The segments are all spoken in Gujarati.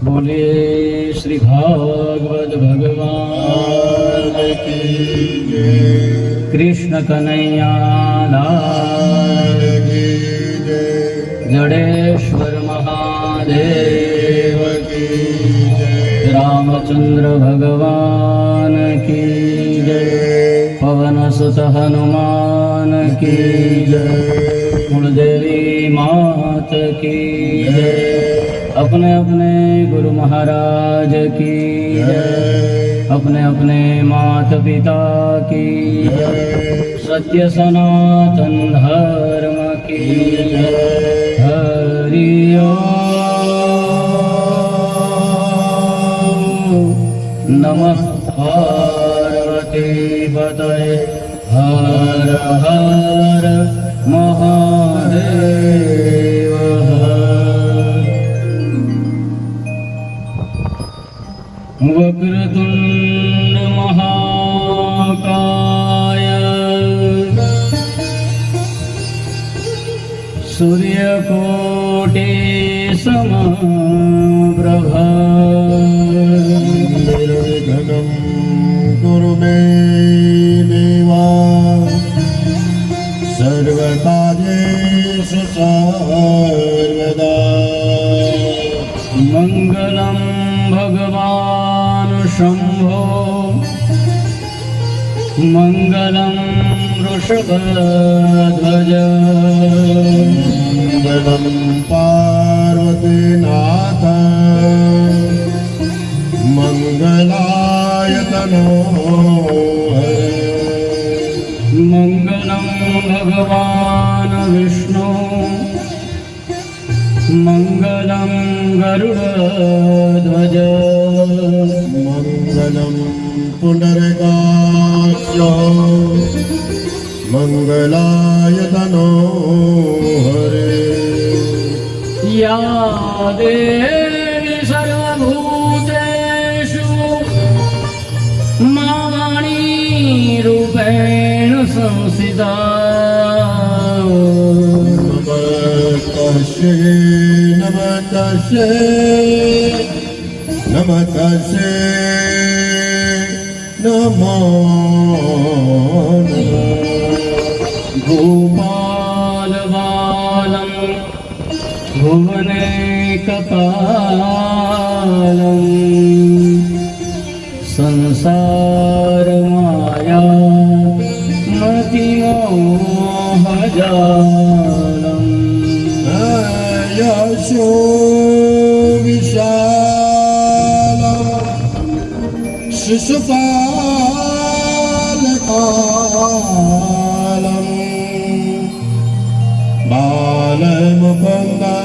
बोलिए श्री भागवत भगवान की जय। कृष्ण कन्हैया लाल की जय। जडेश्वर महादेव की जय। रामचंद्र भगवान की जय। पवन सुत हनुमान की जय। कुलदेवी मात की जय। अपने अपने गुरु महाराज की जय। अपने अपने माता पिता की जय। सत्य सनातन धर्म की जय। हरि ओम। नमः पार्वती पतये हर हर महादेव। वक्रतुंड महाकाय सूर्यकोटि समप्रभा निर्विघ्नं कुरु मे देवा सर्वकार्येषु सर्वदा। मंगलं भगवान् शंभो मंगलं वृषभध्वज मंगलं पार्वतीनाथ मंगलाय तनोहरे। मंगलं भगवान् विष्णु मंगलं गरुड़ध्वज मंगलं पुंडरीकाक्ष मंगलाय तनोहरे। या देवी सर्वभूतेषु मामणि रूपेण संस्थिता। नमस्तस्यै नमस्तस्यै नमो नमः। गोपालबालं भुवनैकपालं संसारमाया मतिमोहजालम्। यशो विशालं शिशुपालकालं बालमुकुन्दं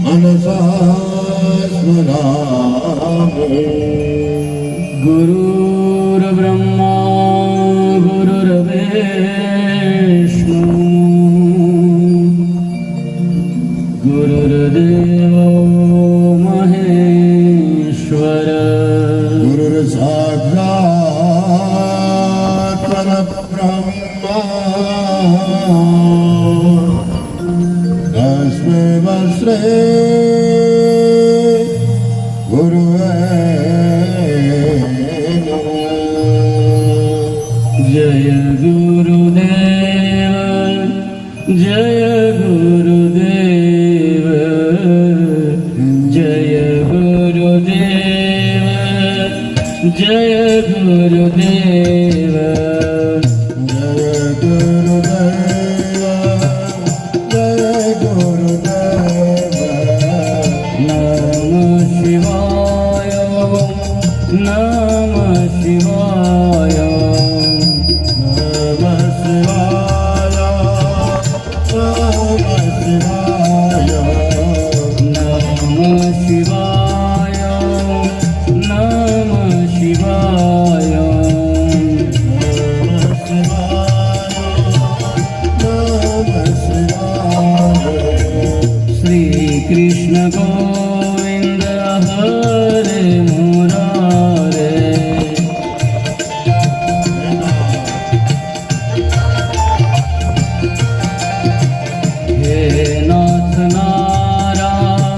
मनसा स्मरामि। गुरुर्ब्रह्मा गुरुर्विष्णु गुरुर्देवो महेश्वर। गुरुर्साक्षात् परब्रह्म तस्मै वस्त्रे गुरुवे नमः। जय गुरुदेव जय गुरुदेव जय गुरुदेव जय गुरुदेव जय गुरुदेव जय गुरुदेव। नमः शिवाय नमः शिवाय नमः शिवाय नमः शिवाय नमः शिवाय नमः शिवाय। श्री कृष्ण गोविंद हरे मुरारे। हे नाथ नारायण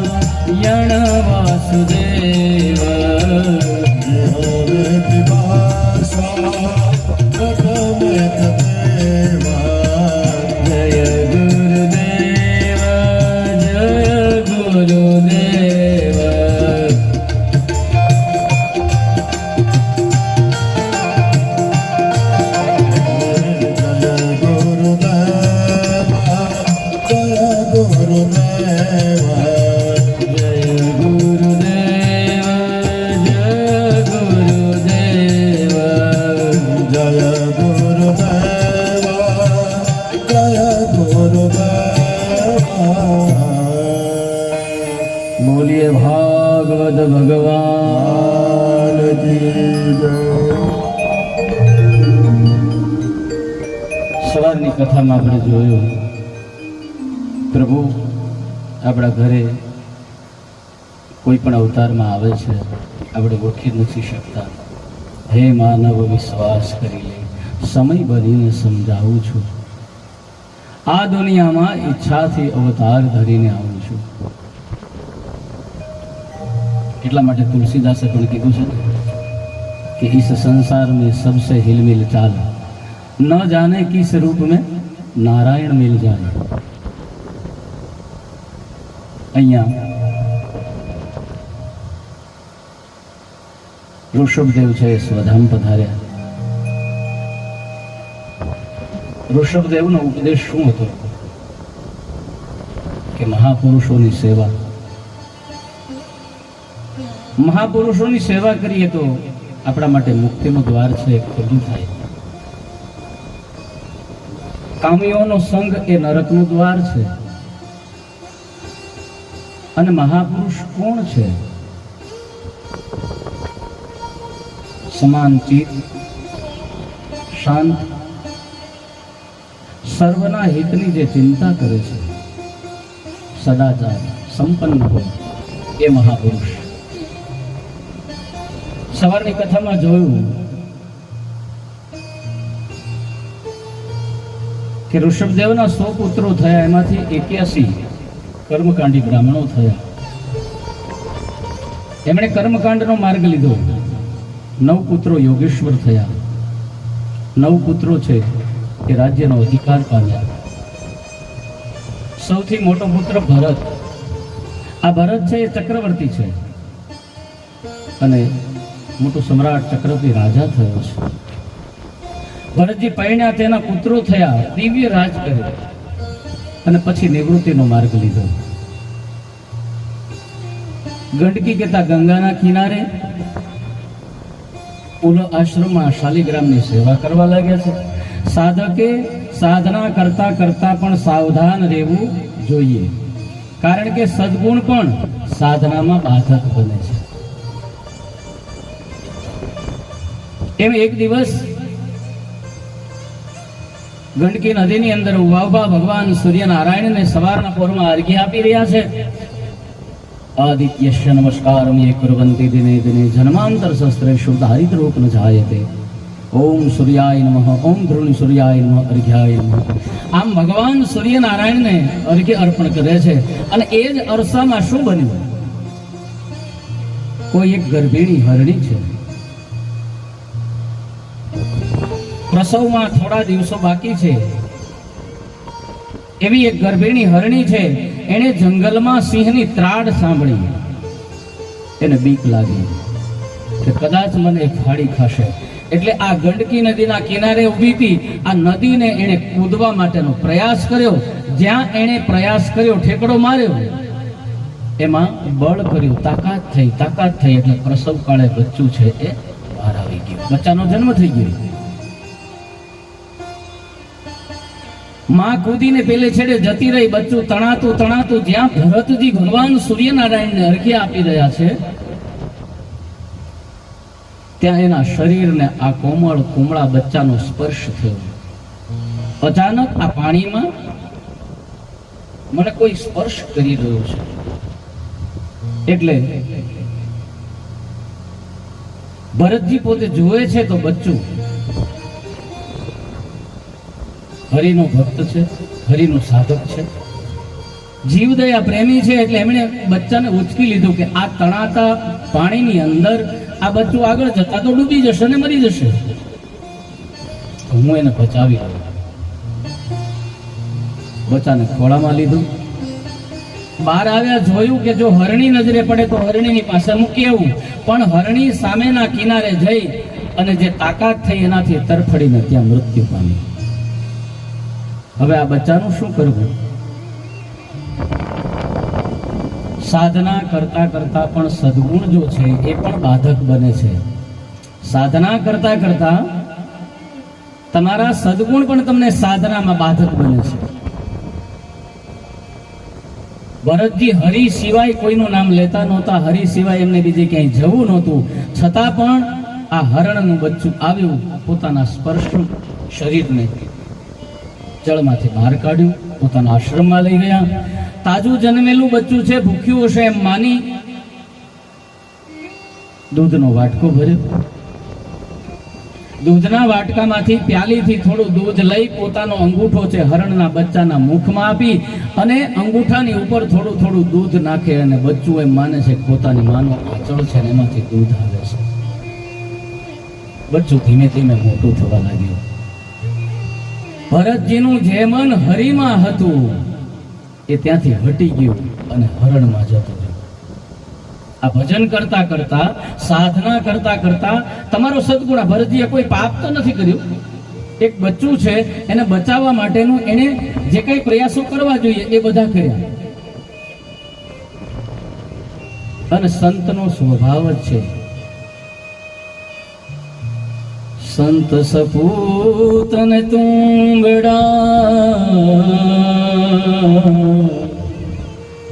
બોલીએ ભાગવત ભગવાન સવારની કથામાં આપણે જોયું પ્રભુ આપણા ઘરે કોઈ પણ અવતારમાં આવે છે આપણે ઓળખી નથી શકતા. હે માનવ વિશ્વાસ કરી લે, સમય બનીને સમજાવું છું. આ દુનિયામાં ઈચ્છાથી અવતાર ધરીને આવું છું. એટલા માટે તુલસીદાસે પણ કીધું છે કે इस संसार में सबसे हिलमिल चाल, न जाने किस रूप में नारायण मिल जाए. અહીંયા ઋષભદેવ છે સ્વધામ પધાર્યા. ઋષભદેવનો ઉપદેશ શું હતો કે મહાપુરુષોની સેવા. મહાપુરુષોની સેવા કરીએ તો આપણા માટે મુક્તિનું દ્વાર છે એ ખુલ્લું થાય. કામીઓનો સંગ એ નરકનું દ્વાર છે. અને મહાપુરુષ કોણ છે? સમાન ચિત્ત, શાંત, સર્વના હિતની જે ચિંતા કરે છે, સદાચાર સંપન્ન હોય એ મહાપુરુષ. સવારની કથામાં જોયું કે ઋષભદેવના 100 પુત્રો થયા, એમાંથી 81 કર્મકાંડી બ્રાહ્મણો થયા. એમણે કર્મકાંડનો માર્ગ લીધો. 9 પુત્રો યોગેશ્વર થયા. 9 પુત્રો છે એ રાજ્યનો અધિકાર પામ્યા. સૌથી મોટો પુત્ર ભરત. આ ભરત છે એ ચક્રવર્તી છે અને મોટો સમ્રાટ ચક્રવર્તી રાજા થયો છે. ભરતજી પૈણ્યા, તેના પુત્રો થયા, દિવ્ય રાજ કર્યો અને પછી નિવૃત્તિનો માર્ગ લીધો. ગંડકી કહેતા ગંગાના કિનારે ઉલો આશ્રમમાં શાલિગ્રામની સેવા કરવા લાગ્યા છે. સાધકે સાધના કરતા કરતા પણ સાવધાન રહેવું જોઈએ, કારણ કે સદગુણ પણ સાધનામાં બાધક બને છે. એમ એક દિવસ ગંડકી નદીની અંદર ઉભા ભગવાન સૂર્યનારાયણને સવારના પોરમાં અર્ઘ્ય આપી રહ્યા છે. આદિત્યસ્ય નમસ્કારમ યે કુર્વન્તિ દિને દિને જન્માંતર સહસ્રેષુ દારિદ્ર્યોક ન જાયતે. ઓમ સૂર્યાય નમઃ, ઓમ ધ્રુણી સૂર્યાય નમઃ, અર્ઘ્યાય નમઃ. આમ ભગવાન સૂર્યનારાયણને અર્ઘ્ય અર્પણ કરે છે. અને એ જ અરસામાં શું બન્યું? કોઈ એક ગર્ભિણી હરણી છે. પ્રસવમાં થોડા દિવસો બાકી છે. એવી એક ગર્ભિણી હરણી છે. એણે જંગલમાં સિંહની ત્રાડ સાંભળી. એને બીક લાગી કે કદાચ મને ફાડી ખાશે. એટલે આ ગંડકી નદીના કિનારે ઊભી હતી. આ નદીને એણે કૂદવા માટેનો પ્રયાસ કર્યો. જ્યાં એણે પ્રયાસ કર્યો, ઠેકડો માર્યો, એમાં બળ કર્યું, તાકાત થઈ. એટલે પ્રસવ કાળે બચ્ચું છે એ બહાર આવી ગયું. બચ્ચાનો જન્મ થઈ ગયો. માં કૂદીને પેલે છેડે જતી રહી. બચ્ચું તણાતું જ્યાં ભરતજી ભગવાન સૂર્યનારાયણને અર્ઘ્ય આપી રહ્યા છે, ત્યાં એના શરીરને આ કોમળ કુમળા બચ્ચાનો સ્પર્શ થયો. અચાનક આ પાણીમાં મને કોઈ સ્પર્શ કરી રહ્યો છે. એટલે ભરતજી પોતે જુએ છે તો બચ્ચું હરિનો ભક્ત છે, હરિનો સાધક છે, જીવદયા પ્રેમી છે. એટલે એમણે બચ્ચાને ઉચકી લીધું કે આ તણાતા પાણીની અંદર આ બચ્ચું આગળ જતા તો ડૂબી જશે ને મરી જશે. હું એને બચાવી લઉં. બચ્ચાને ખોળામાં લીધું. બહાર આવ્યા, જોયું કે જો હરણી નજરે પડે તો હરણીની પાસે મૂકી આવું. પણ હરણી સામેના કિનારે જઈ અને જે તાકાત થઈ એનાથી તરફડીને ત્યાં મૃત્યુ પામી. હવે આ બચ્ચાનું શું કરવું? સાધના કરતા કરતા પણ સદગુણ જો છે એ પણ બાધક બને છે. સાધના કરતા કરતા તમારા સદગુણ પણ તમને સાધનામાં બાધક બને છે. ભરતજી હરિ સિવાય કોઈનું નામ લેતા નહોતા, હરિ સિવાય એમને બીજે ક્યાંય જવું નહોતું, છતાં પણ આ હરણનું બચ્ચું આવ્યું, પોતાના સ્પર્શ શરીરને જળમાંથી બહાર કાઢ્યું, પોતાના આશ્રમમાં લઈ ગયા. તાજું જન્મેલું બચ્ચું છે, ભૂખ્યું હશે એમ માની દૂધનો વાટકો ભર્યો. દૂધના વાટકામાંથી પ્યાલીથી થોડું દૂધ લઈ પોતાનો અંગૂઠો છે હરણના બચ્ચાના મુખમાં આપી અને અંગૂઠાની ઉપર થોડું થોડું દૂધ નાખે અને બચ્ચું એમ માને છે કે પોતાની માનો આંચળ છે ને એમાંથી દૂધ આવે છે. બચ્ચું ધીમે ધીમે મોટું થવા લાગ્યું. ભરતજીનું જે મન હરિમાં હતું એ ત્યાંથી હટી ગયું અને હરણમાં જતું રહ્યું. આ ભજન કરતા કરતા, સાધના કરતા કરતા તમારો સદગુણ, ભરતજીએ કોઈ પાપ તો નથી કર્યું. એક બચ્ચું છે એને બચાવવા માટેનું એને જે કઈ પ્રયાસો કરવા જોઈએ એ બધા કર્યા. અને સંતનો સ્વભાવ જ છે, સંત સપૂત ને તુંબડા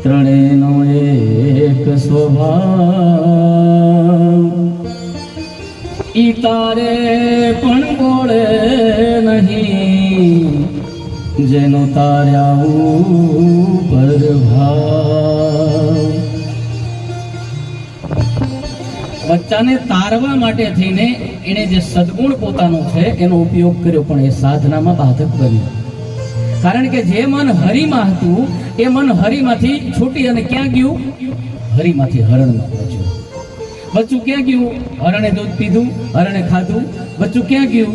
ત્રણેયનો એક સ્વભાવ. ઈ તારે પણ બોળે નહીં જેનો તાર્યા ઉપર ભાવ. બચ્ચાને તારવા માટે થઈને એને જે સદગુણ પોતાનો છે એનો ઉપયોગ કર્યો, પણ એ સાધનામાં બાધક બન્યો. કારણ કે જે મન હરિમાં હતું એ મન હરિમાંથી છૂટી અને ક્યાં ગયું? હરિમાંથી હરણમાં પહોંચ્યું. બચ્ચું ક્યાં ગયું? હરણે દૂધ પીધું, હરણે ખાધું. બચ્ચું ક્યાં ગયું?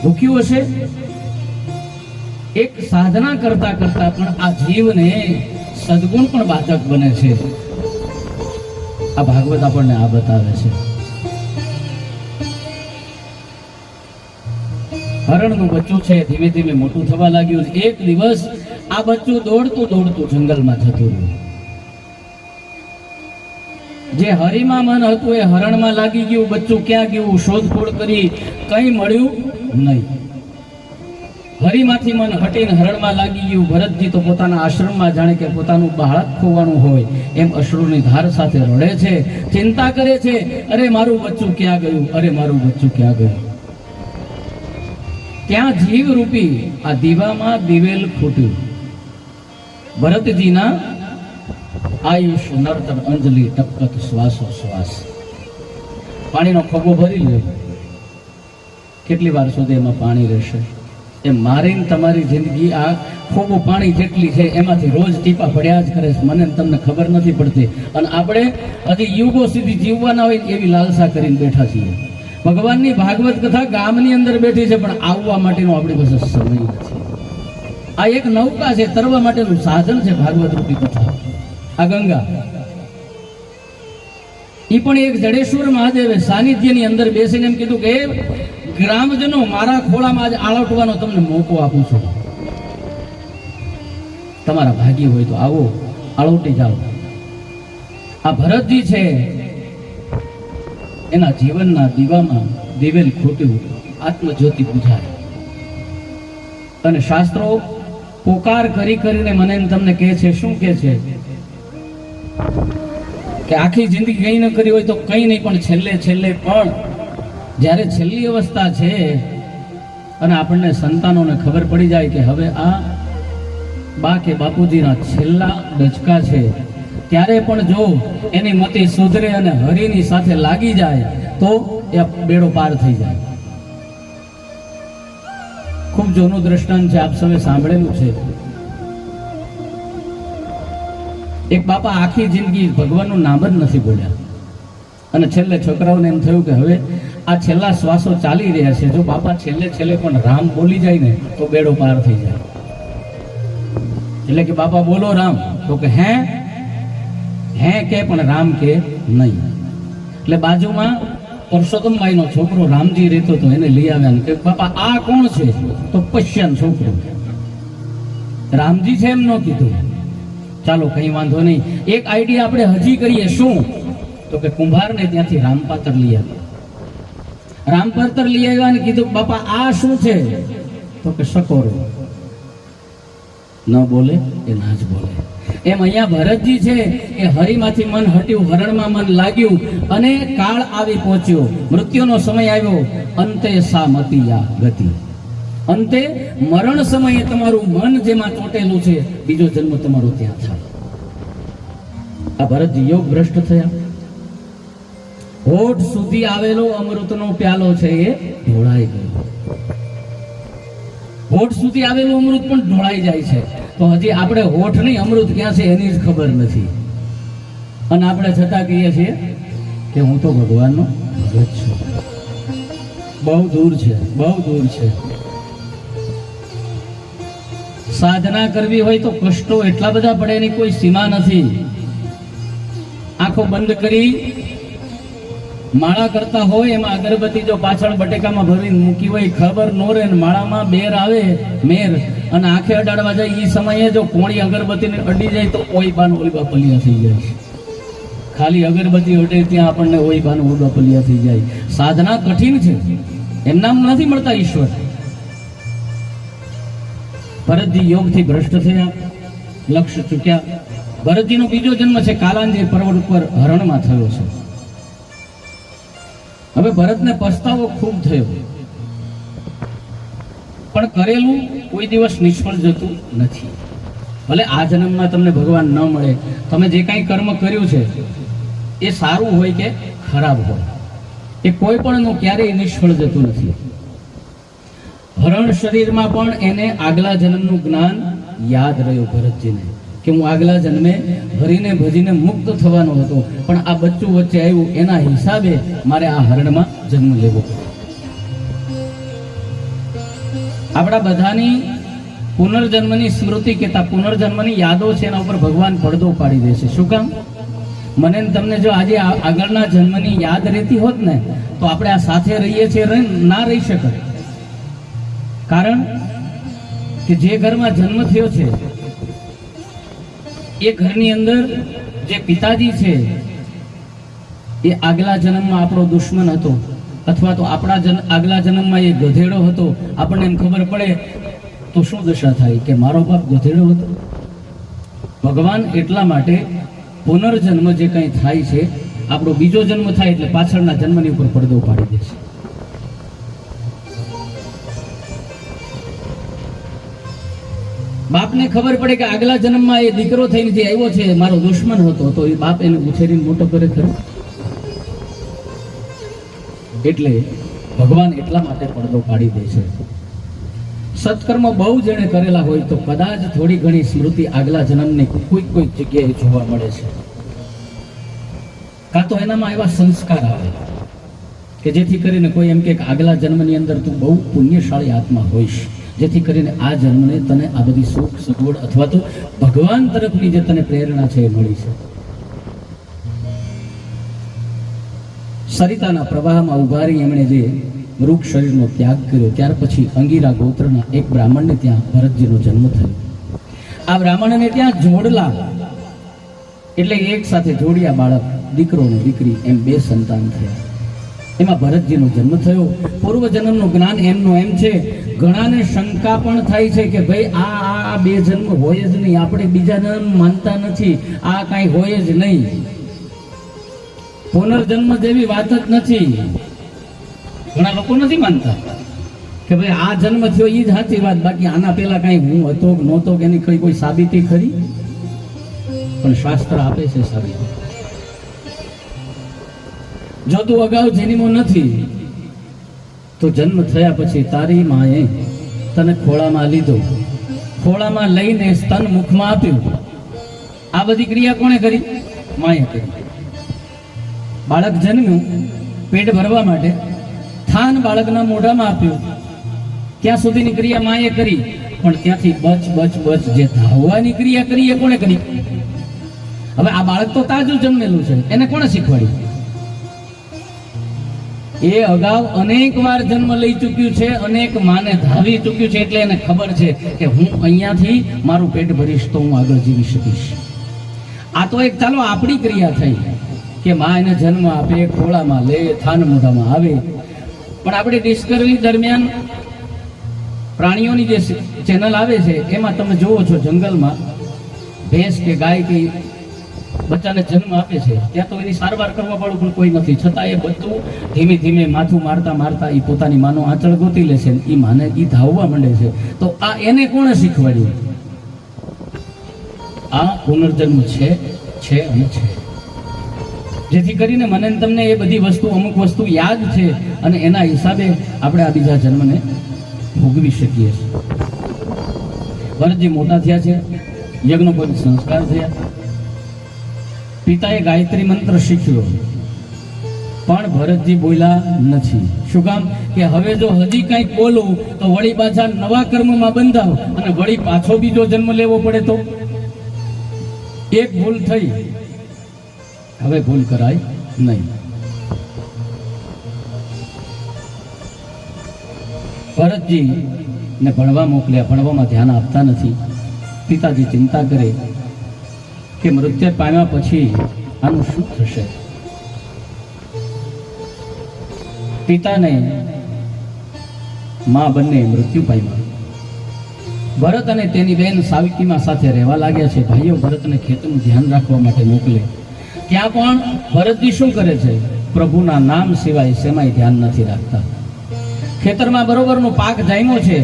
ભૂખ્યું હશે. એક સાધના કરતા કરતા પણ આ જીવને સદગુણ પણ બાધક બને છે. આ ભાગવત આપણને આ બતાવે છે. હરણનું બચ્ચું છે ધીમે ધીમે મોટું થવા લાગ્યું. એક દિવસ આ બચ્ચું દોડતું દોડતું જંગલમાં જતું રહ્યું. જે હરિમાં મન હતું એ હરણમાં લાગી ગયું. બચ્ચું ક્યાં ગયું? શોધખોળ કરી, કંઈ મળ્યું નહીં. હરિમાંથી મન હટીને હરણમાં લાગી ગયું. ભરતજી તો પોતાના આશ્રમમાં જાણે કે પોતાનું બાળક ખોવાનું હોય એમ અશ્રુની ધાર સાથે રડે છે, ચિંતા કરે છે. અરે મારું બચ્ચું ક્યાં ગયું? અરે મારું બચ્ચું ક્યાં ગયું? ત્યાં જીવ રૂપી આ દીવામાં દિવેલ ખૂટ્યું. ભરતજીના આયુષ નર્તન અંજલિ ટપકત શ્વાસો શ્વાસ. પાણીનો ખોબો ભરી લે, કેટલી વાર સુધી એમાં પાણી રહેશે? એમ મારીને તમારી જિંદગી આ ખોબું પાણી જેટલી છે એમાંથી રોજ ટીપા પડ્યા જ કરે છે. મને તમને ખબર નથી પડતી. અને આપણે હજી યુગો સુધી જીવવાના હોય એવી લાલસા કરીને બેઠા છીએ. ભગવાનની ભાગવત કથા ગામની અંદર બેઠી છે, પણ આવવા માટેનો આપણી પાસે સમય નથી. આ એક નૌકા છે, તરવા માટેનું સાધન છે ભાગવત રૂપી કથા. આ ગંગા ઈ પણ એક જડેશ્વર મહાદેવે સાનિધ્યની અંદર બેસીને એમ કીધું કે ગ્રામજનો મારા ખોળામાં આજ આળોટવાનો તમને મોકો આપું છું. તમારા ભાગ્ય હોય તો આવો, આળોટી જાઓ. આ ભરતજી છે એના જીવનના દીવામાં દિવેલ ખૂટ્યું, આત્મજ્યોતિ બુઝાય. અને શાસ્ત્રો પોકાર કરી કરીને મને તમને કહે છે, શું કહે છે કે આખી જિંદગી કંઈ ન કરી હોય તો કંઈ નહીં, પણ છેલ્લે છેલ્લે પણ જ્યારે છેલ્લી અવસ્થા છે અને આપણને સંતાનોને ખબર પડી જાય કે હવે આ બા કે બાપુજીના છેલ્લા ડચકા છે, ત્યારે પણ જો એની મતિ સુધરે અને હરિની સાથે લાગી જાય તો એ બેડો પાર થઈ જાય. ખૂબ જૂનું દ્રષ્ટાંત છે, આપ સૌએ સાંભળેલું છે. એક બાપા આખી જિંદગી ભગવાનનું નામ જ નથી બોલ્યા અને છેલ્લે છોકરાઓને એમ થયું કે હવે આ છેલ્લા શ્વાસો ચાલી રહ્યા છે, જો બાપા છેલ્લે છેલ્લે પણ રામ બોલી જાય ને તો બેડો પાર થઈ જાય. એટલે કે બાપા બોલો રામ, તો કે હે કે પણ રામ કે નહીં. એટલે બાજુમાં પરસોત્તમભાઈ નો છોકરો રામજી રહેતો હતો, એને લઈ આવ્યા કે બાપા આ કોણ છે? તો પશ્યાન છોકરો. રામજી છે એમ ન કીધું, ચાલો કઈ વાંધો નહીં, એક આઈડિયા આપણે હજી કરીએ. શું? તો કે કુંભારને ત્યાંથી રામપાતર લઈ આવ્યા. રામપાતર લઈ આવ્યા અને કીધું, બાપા આ શું છે? તો કે સકોરો. ન બોલે એ ના જ બોલે. એમ અહીંયા ભરતજી છે એ હરિમાંથી મન હટ્યું, હરણમાં મન લાગ્યું અને કાળ આવી પહોંચ્યો, મૃત્યુનો સમય આવ્યો. અંતે સા મતિયા ગતિ. અંતે મરણ સમયે તમારું મન જેમાં ચોટેલું છે, બીજો જન્મ તમારો ત્યાં થાય. આ ભરતજી યોગ ભ્રષ્ટ થયા. હોઠ સુધી આવેલો અમૃતનો પ્યાલો છે એ ઢોળાઈ ગયો. હોઠ સુધી આવેલું અમૃત પણ ઢોળાઈ જાય છે. તો હજી આપણે હોઠ નહીં, અમૃત ક્યાં છે એની જ ખબર નથી. અને આપણે છતાં કહીએ છીએ કે હું તો ભગવાનનો ભગત છું. બહુ દૂર છે, બહુ દૂર છે. સાધના કરવી હોય તો કષ્ટો એટલા બધા પડે, એની કોઈ સીમા નથી. આંખો બંધ કરી માળા કરતા હોય, એમાં અગરબત્તી જો પાછળ બટેકામાં ભરીને મૂકી હોય, ખબર નો રહે, માળામાં બેર આવે મેર, અને આંખે અડાડવા જાય એ સમયે જો કોણી અગરબત્તીને અડી જાય તો ઓય બાન ઓય બાપલિયા થઈ જાય. ખાલી અગરબત્તી અડે ત્યાં આપણને ઓય બાન ઓય બાપલિયા થઈ જાય. સાધના કઠિન છે, એમનામ નથી મળતા ઈશ્વર. ભરતજી યોગથી ભ્રષ્ટ થયા, લક્ષ્ય ચૂક્યા. ભરતજીનો બીજો જન્મ છે કાલાંજે પર્વત ઉપર હરણમાં થયો છે. હવે ભરતને પસ્તાવો ખૂબ થયો, પણ કરેલું કોઈ દિવસ નિષ્ફળ જતું નથી. ભલે આ જન્મમાં તમને ભગવાન ન મળે, તમે જે કાંઈ કર્મ કર્યું છે એ સારું હોય કે ખરાબ હોય, એ કોઈ પણનું ક્યારેય નિષ્ફળ જતું નથી. હરણ શરીરમાં પણ એને આગલા જન્મનું જ્ઞાન યાદ રહ્યું ભરતજીને, કે હું આગલા જન્મે હરીને ભજીને મુક્ત થવાનો હતો, પણ આ બચ્ચું વચ્ચે આવ્યું, એના હિસાબે મારે આ હરણમાં જન્મ લેવો પડ્યો. આપણા બધાની પુનર્જન્મની સ્મૃતિ કહેતા પુનર્જન્મની યાદો છે, એના ઉપર ભગવાન પડદો પાડી દે છે. શું કામ? મને તમને જો આજે આગળના જન્મની યાદ રહેતી હોત ને, તો આપણે આ સાથે રહીએ છીએ ના રહી શકે. કારણ કે જે ઘરમાં જન્મ થયો છે એ ઘરની અંદર જે પિતાજી છે એ આગલા જન્મમાં આપણો દુશ્મન હતો, અથવા તો આપણા આગલા જન્મમાં એ ગધેડો હતો. આપણને એમ ખબર પડે તો શું દશા થાય કે મારો બાપ ગધેડો હતો. ભગવાન એટલા માટે પુનર્જન્મ જે કંઈ થાય છે, આપણો બીજો જન્મ થાય એટલે પાછળના જન્મની ઉપર પડદો પાડી દે છે. બાપને ખબર પડે કે આગલા જન્મમાં એ દીકરો થઈને જે આવ્યો છે મારો દુશ્મન હતો, તો એ બાપ એને ઉછેરીને મોટો કરે ખરો. એટલે ભગવાન એટલા માટે પડદો પાડી દે છે. સત્કર્મ બહુ જેણે કરેલા હોય તો કદાચ થોડી ઘણી સ્મૃતિ આગલા જન્મની કોઈ જગ્યાએ જોવા મળે છે, કાં તો એનામાં એવા સંસ્કાર આવે કે જેથી કરીને કોઈ એમ કે આગલા જન્મની અંદર તું બહુ પુણ્યશાળી આત્મા હોઈશ, જેથી કરીને આ જન્મને તને આ બધી સુખ સગવડ અથવા તો ભગવાન તરફની જે તને પ્રેરણા છે એ મળી છે. સરિતાના પ્રવાહમાં ઉભા રહી એમણે જે વૃક્ષ શરીરનો ત્યાગ કર્યો, ત્યાર પછી અંગીરા ગોત્રના એક બ્રાહ્મણને ત્યાં ભરતજીનો જન્મ થયો. આ બ્રાહ્મણને ત્યાં જોડલા એટલે એક સાથે જોડિયા બાળક, દીકરો ને દીકરી એમ બે સંતાન થયા. એમાં ભરતજીનો જન્મ થયો. પૂર્વ જન્મનું જ્ઞાન એમનું એમ છે. ઘણાને શંકા પણ થાય છે કે ભાઈ આ બે જન્મ હોય જ નહીં, આપણે બીજા જન્મ માનતા નથી, આ કાંઈ હોય જ નહીં, પુનર્જન્મ જેવી વાત જ નથી. ઘણા લોકો નથી માનતા કે ભાઈ આ જન્મ થયો એ જ સાચી વાત, બાકી આના પેલા કાંઈ હું હતો કે નહોતો કે એની કોઈ સાબિતી ખરી? પણ શાસ્ત્ર આપે છે સાબિતી. જો તું અગાઉ જન્મો નથી તો જન્મ થયા પછી તારી માએ તને ખોળામાં લીધો, ખોળામાં લઈને સ્તન મુખમાં આપ્યું. આ બધી ક્રિયા કોણે કરી? માએ કરી. બાળક જન્મ્યું, પેટ ભરવા માટે થાન બાળકના મોઢામાં આપ્યું, ત્યાં સુધીની ક્રિયા માએ કરી. પણ ત્યાંથી બચ બચ બચ જે ધાવવાની ક્રિયા કરી એ કોણે કરી? હવે આ બાળક તો તાજું જન્મેલું છે, એને કોણે શીખવાડ્યું? એ અગાઉ અનેક વાર જન્મ લઈ ચૂક્યું છે, અનેક માને ધાવી ચૂક્યું છે, એટલે એને ખબર છે કે હું અહીંયાથી મારું પેટ ભરીશ તો હું આગળ જીવી શકીશ. આ તો એક ચાલો આપણી ક્રિયા થઈ કે માં એને જન્મ આપે, ખોળામાં લે, થાન મોઢામાં આવે. પણ આપણે ડિસ્કવરી દરમિયાન પ્રાણીઓની જે ચેનલ આવે છે એમાં તમે જુઓ છો જંગલમાં ભેંસ કે ગાય કે બચ્ચાને જન્મ આપે છે ત્યાં તો એની સારવાર કરવા વાળું પણ કોઈ નથી, છતાં એ બધું ધીમે ધીમે માથું મારતા મારતા એ પોતાની માનો આંચળ ગોતી લે છે, એ માને એ ધાવવા માંડે છે. તો આ એને કોણે શીખવાડ્યું? આ પુનર્જન્મ છે અને છે, જેથી કરીને મને તમને એ બધી વસ્તુ, અમુક વસ્તુ યાદ છે અને એના હિસાબે આપણે આ બીજા જન્મને ભોગવી શકીએ છીએ. ભરતજી મોટા થયા છે, યજ્ઞોપવિત સંસ્કાર થયા, પિતાએ ગાયત્રી મંત્ર શીખ્યો, પણ ભરતજી બોલ્યા નથી. શું કામ? કે હવે જો હજી કંઈક બોલું તો વળી પાછા નવા કર્મમાં બંધાવ અને વળી પાછો બીજો જન્મ લેવો પડે તો. એક ભૂલ થઈ, હવે ભૂલ કરાય નહીં. ભરતજી ને ભણવા મોકલ્યા, ભણવામાં ધ્યાન આપતા નથી. પિતાજી ચિંતા કરે કે મૃત્યુ પામ્યા પછી આનું શું થશે. પિતાને માં બંને મૃત્યુ પામ્યા. ભરત અને તેની બહેન સાવિત્રીમાં સાથે રહેવા લાગ્યા છે. ભાઈઓ ભરતને ખેતનું ધ્યાન રાખવા માટે મોકલે. ત્યાં પણ ભરતજી શું કરે છે? પ્રભુના નામ સિવાય શેમાંય ધ્યાન નથી રાખતા. ખેતરમાં બરોબરનો પાક જામ્યો છે,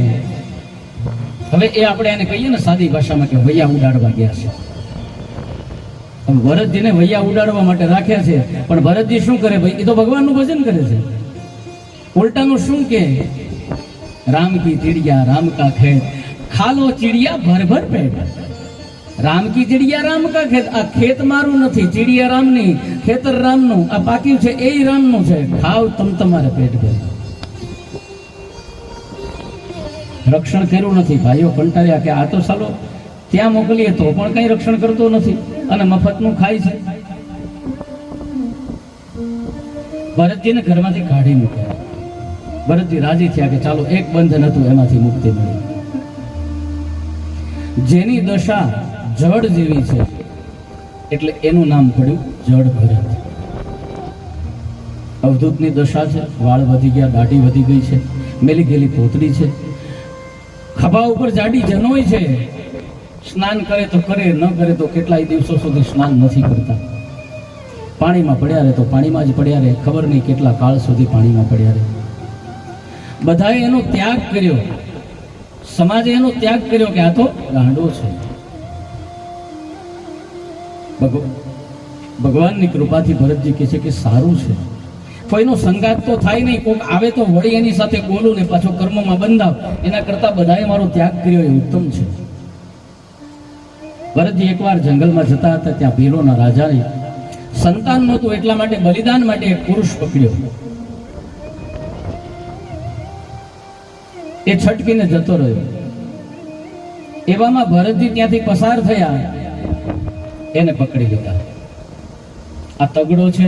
હવે એ આપણે એને કહીએ ને સાદી ભાષામાં કે વૈયા ઉડાડવા ગયા છે. હવે ભરતજીને વૈયા ઉડાડવા માટે રાખ્યા છે, પણ ભરતજી શું કરે? ભાઈ એ તો ભગવાનનું ભજન કરે છે. ઉલટાનું શું કે રામ કી ચિડિયા રામ કા ખેત, ખાલો ચિડિયા ભર ભર પેટ. રામ કી ચિડિયા રામ કા ખેત, આ ખેત મારું નથી, ચિડિયા રામની, ખેતર રામનું, આ પાક્યું છે એ રામનું છે, ખાવ તમારે પેટ ભર. રક્ષણ કર્યું નથી. ભાઈઓ કંટાળ્યા કે આ તો ચાલો ત્યાં મોકલીએ તો પણ કઈ રક્ષણ કરતો નથી અને મફતનું ખાય છે. ભરતજીને ઘરમાંથી કાઢી મૂક્યા. ભરતજી રાજી થયા કે ચાલો એક બંધન હતું એમાંથી મુક્તિ મળી. જેની દશા જળ જેવી છે એટલે એનું નામ પડ્યું જળ ભરત. અવધૂતની દશા છે, વાળ વધી ગયા, દાઢી વધી ગઈ છે, મેલી ગયેલી પોતરી છે, ખભા ઉપર જાડી જનોય છે. સ્નાન કરે તો કરે, ન કરે તો કેટલાય દિવસો સુધી સ્નાન નથી કરતા. પાણીમાં પડ્યા રહે તો પાણીમાં જ પડ્યા રહે, ખબર નહીં કેટલા કાળ સુધી પાણીમાં પડ્યા રહે. બધાએ એનો ત્યાગ કર્યો, સમાજે એનો ત્યાગ કર્યો કે આ તો ગાંડો છે. ભગવાનની કૃપાથી ભરતજી કહે છે કે સારું છે, કોઈનો સંગાત તો થાય નહીં, કોઈક આવે તો વળી એની સાથે બોલું ને પાછો કર્મમાં બંધાવ, એના કરતા બધાએ મારો ત્યાગ કર્યો એ ઉત્તમ છે. ભરતજી એકવાર જંગલમાં જતા હતા, ત્યાં ભીલોના રાજાએ સંતાન નહોતું એટલા માટે બલિદાન માટે એક પુરુષ પકડ્યો. એ છટકીને જતો રહ્યો. એવામાં ભરતજી ત્યાંથી પસાર થયા, એને પકડી લીધા. આ તગડો છે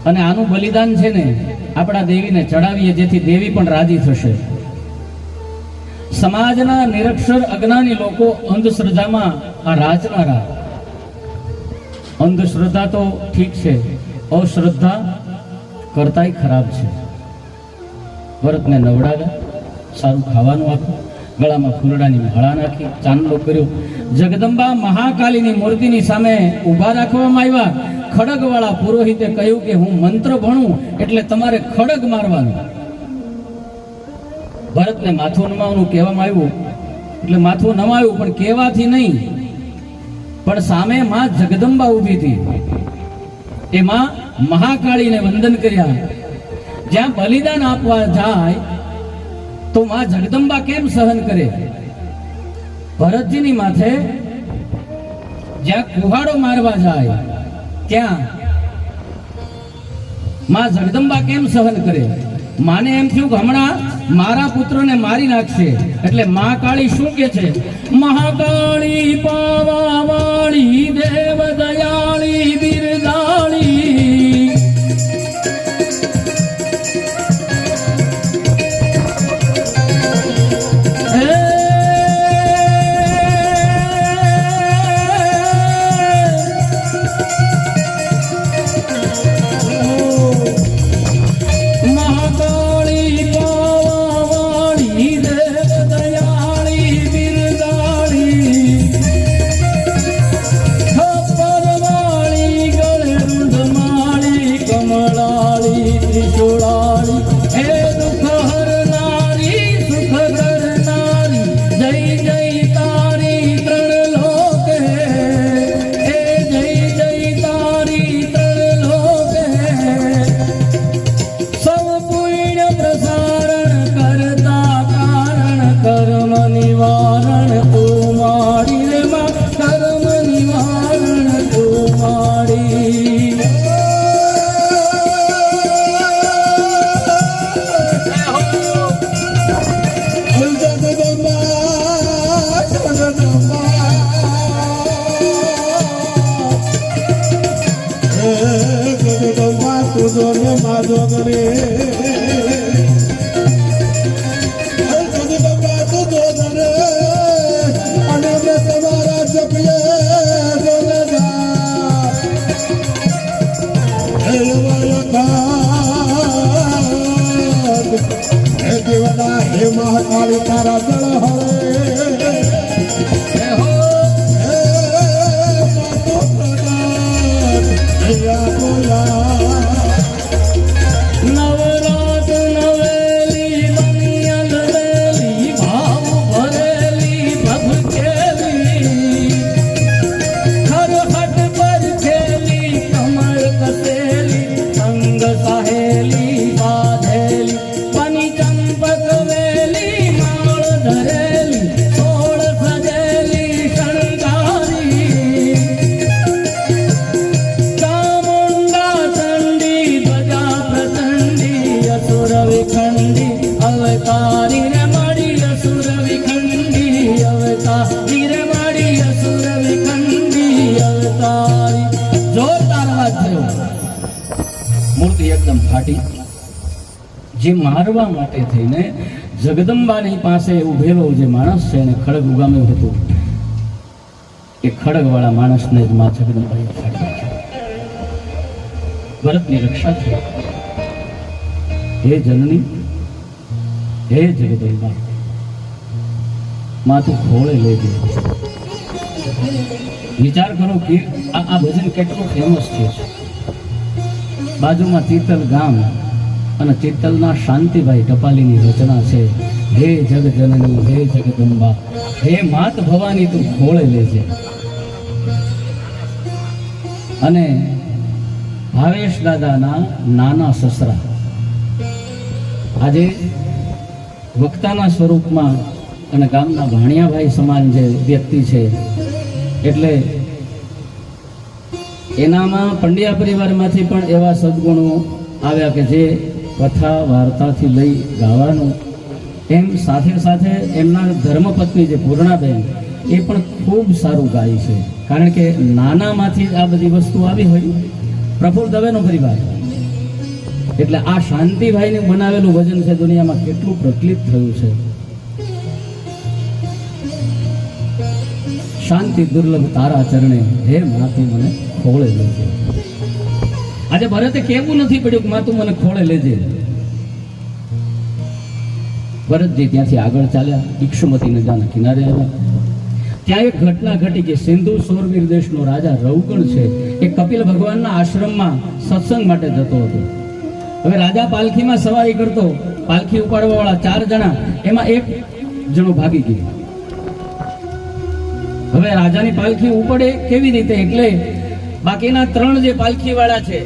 અને આનું બલિદાન છે ને આપણા દેવીને ચડાવીએ, જેથી દેવી પણ રાજી થશે. સમાજના નિરક્ષર અજ્ઞાની લોકો અંધશ્રદ્ધામાં આ રાચનારા. અંધશ્રદ્ધા તો ઠીક છે, અશ્રદ્ધા કરતાય ખરાબ છે. ભરતને નવડાવ્યા, સારું ખાવાનું આપ્યું, ગળામાં ફૂલડાની માળા નાખી, ચાંદલો કર્યો. જગદંબા મહાકાલીની મૂર્તિની સામે ઊભા રાખવામાં આવ્યા. ખડગવાળા પુરોહિતે કહ્યું કે હું મંત્ર ભણું એટલે તમારે ખડગ મારવાનું. ભરતને માથું નમાવવાનું કહેવામાં આવ્યું એટલે માથું નમાવ્યું, પણ કહેવાથી નહીં, પણ સામે માં જગદંબા ઊભી હતી. એ માં મહાકાળીને વંદન કર્યા. જ્યાં બલિદાન આપવા જાય તો માં જગદંબા કેમ સહન કરે? ભરતજીની માથે જ્યાં કુહાડો મારવા જાય ત્યાં માં જગદંબા કેમ સહન કરે? માને એમ થયું કે હમણાં મારા પુત્રને મારી નાખશે, એટલે મહાકાળી શું કે છે? મહાકાળી પાવાવાળી દેવ દયાળી બિરદાળી, રે જગદંબા તો દોધ રે અને મેં તમારા જપીએ દેવના હે મહાકાળી તારા દળ હરે નવરાત નવેલી બનિયલ વેલી ભાવ ભરેલી ભભકેલી ખરહટ પર ખેલી કમર કસેલી સંગ સાહેલી બાધેલી પની ચંપક વેલી માળ ધરેલી સોળ સજેલી શણગારી ચામુંડા ચંડી ધ્વજા પ્રચંડી અસુર વિખંડી અવતારી રે માડી અસુર વિખંડી અવતારી રે માડી અસુર વિખંડી અવતારી જોરદાર અવાજ થયો મૂર્તિ એકદમ ફાટી જે મારવા માટે થઈને જગદંબાની પાસે ઉભેલો જે માણસ છે એને ખડગ ઉગામ્યું હતું એ ખડગવાળા માણસને જ માં જગદંબાએ ફાડી નાખ્યો. ભરતની રક્ષા થઈ. હે જનની હે જગદંબા માં તું ખોળે લેજે. વિચાર કરો કે આ ભજન કેટલું ફેમસ છે. બાજુમાં તીતલ ગામ અને તીતલના શાંતિભાઈ ટપાલીની રચના છે. હે જગજનની હે જગદંબા હે માત ભવાની તું ખોળે લેજે. અને ભાવેશ દાદાના નાના સસરા આજે વક્તાના સ્વરૂપમાં અને ગામના ભાણિયાભાઈ સમાન જે વ્યક્તિ છે એટલે એનામાં પંડ્યા પરિવારમાંથી પણ એવા સદગુણો આવ્યા કે જે કથા વાર્તાથી લઈ ગાવાનું એમ સાથે સાથે એમના ધર્મપત્ની જે પૂર્ણાબેન એ પણ ખૂબ સારું ગાય છે. કારણ કે નાનામાંથી જ આ બધી વસ્તુ આવી હોય. પ્રફુલ્લ દવેનો પરિવાર એટલે આ શાંતિભાઈનું બનાવેલું ભજન છે દુનિયામાં કેટલું પ્રચલિત થયું છે. શાંતિ દુર્લભ તારા ચરણે હે માતી મને ખોળે લેજે. આજે ભરતે કેવું નથી પડ્યું કે માતું મને ખોળે લેજે. ભરતજી ત્યાંથી આગળ ચાલ્યા ઇક્ષુમતી નદીના કિનારે આવ્યા. ત્યાં એક ઘટના ઘટી કે સિંધુ સૌરવીર દેશનો રાજા રવગણ છે એ કપિલ ભગવાનના આશ્રમમાં સત્સંગ માટે જતો હતો. હવે રાજા પાલખીમાં સવારી કરતો. પાલખી ઉપાડવા વાળા 4 જણા એમાં એક જણો ભાગી ગયો. હવે રાજાની પાલખી ઉપડે કેવી રીતે એટલે બાકીના 3 જે પાલખી વાળા છે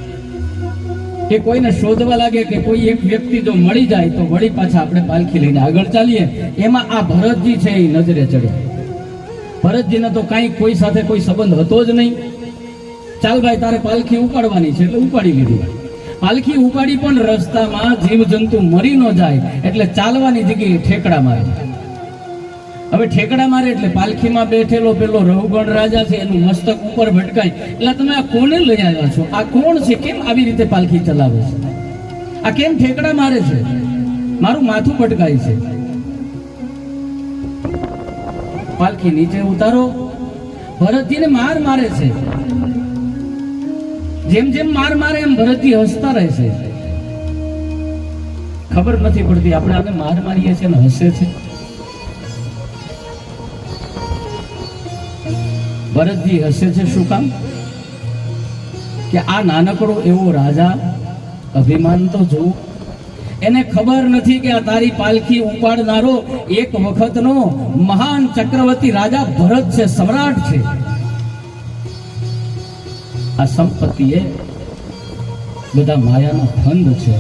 એ કોઈને શોધવા લાગે કે કોઈ એક વ્યક્તિ જો મળી જાય તો વળી પાછા આપણે પાલખી લઈને આગળ ચાલીએ. એમાં આ ભરતજી છે એ નજરે ચડ્યા. ભરતજીને તો કાંઈ કોઈ સાથે કોઈ સંબંધ હતો જ નહીં. ચાલ ભાઈ તારે પાલખી ઉપાડવાની છે એટલે ઉપાડી લીધી. પાલખી ઉપાડી પણ રસ્તામાં જીવજંતુ મરી ન જાય એટલે ચાલવાની જગ્યાએ ઠેકડા મારે. હવે ઠેકડા મારે એટલે પાલખીમાં બેઠેલો પેલો રવગણ રાજા છે એનું મસ્તક ઉપર ભટકાય. એટલે તમે આ કોને લઈ આવ્યા છો? આ કોણ છે? કેમ આવી રીતે પાલખી ચલાવે છે? આ કેમ ઠેકડા મારે છે? મારું માથું ભટકાય છે. પાલખી નીચે ઉતારો. ભરતજીને માર મારે છે. જેમ જેમ માર મારે એમ ભરતજી હસતા રહે છે. ખબર નથી પડતી આપણે આને માર મારીએ છીએ ને હસે છે. ભરતજી હસે છે શું કામ? કે આ નાનકડો એવો રાજા અભિમાન તો જોવું. એને ખબર નથી કે આ તારી પાલખી ઉપાડનારો એક વખતનો મહાન ચક્રવર્તી રાજા ભરત છે, સમ્રાટ છે. આ સંપત્તિ એ બધા માયાનો ફંદ છે.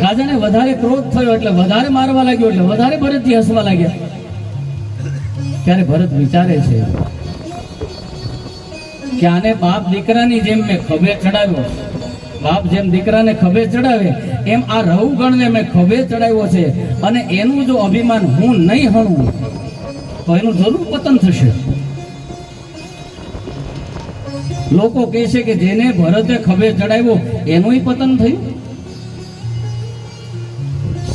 રાજાને વધારે ક્રોધ થયો એટલે વધારે મારવા લાગ્યો એટલે વધારે ભરતજી હસવા લાગ્યા. ત્યારે ભરત વિચારે છે કે આને બાપ દીકરાની જેમ મેં ખભે ચડાવ્યો. બાપ જેમ દીકરાને ખભે ચડાવે એમ આ રવગણને મેં ખભે ચડાવ્યો છે અને એનું જો અભિમાન હું નહીં હણું તો એનું જરૂર પતન થશે. લોકો કહે છે કે જેને ભરતે ખભે ચડાવ્યો એનું પતન થયું.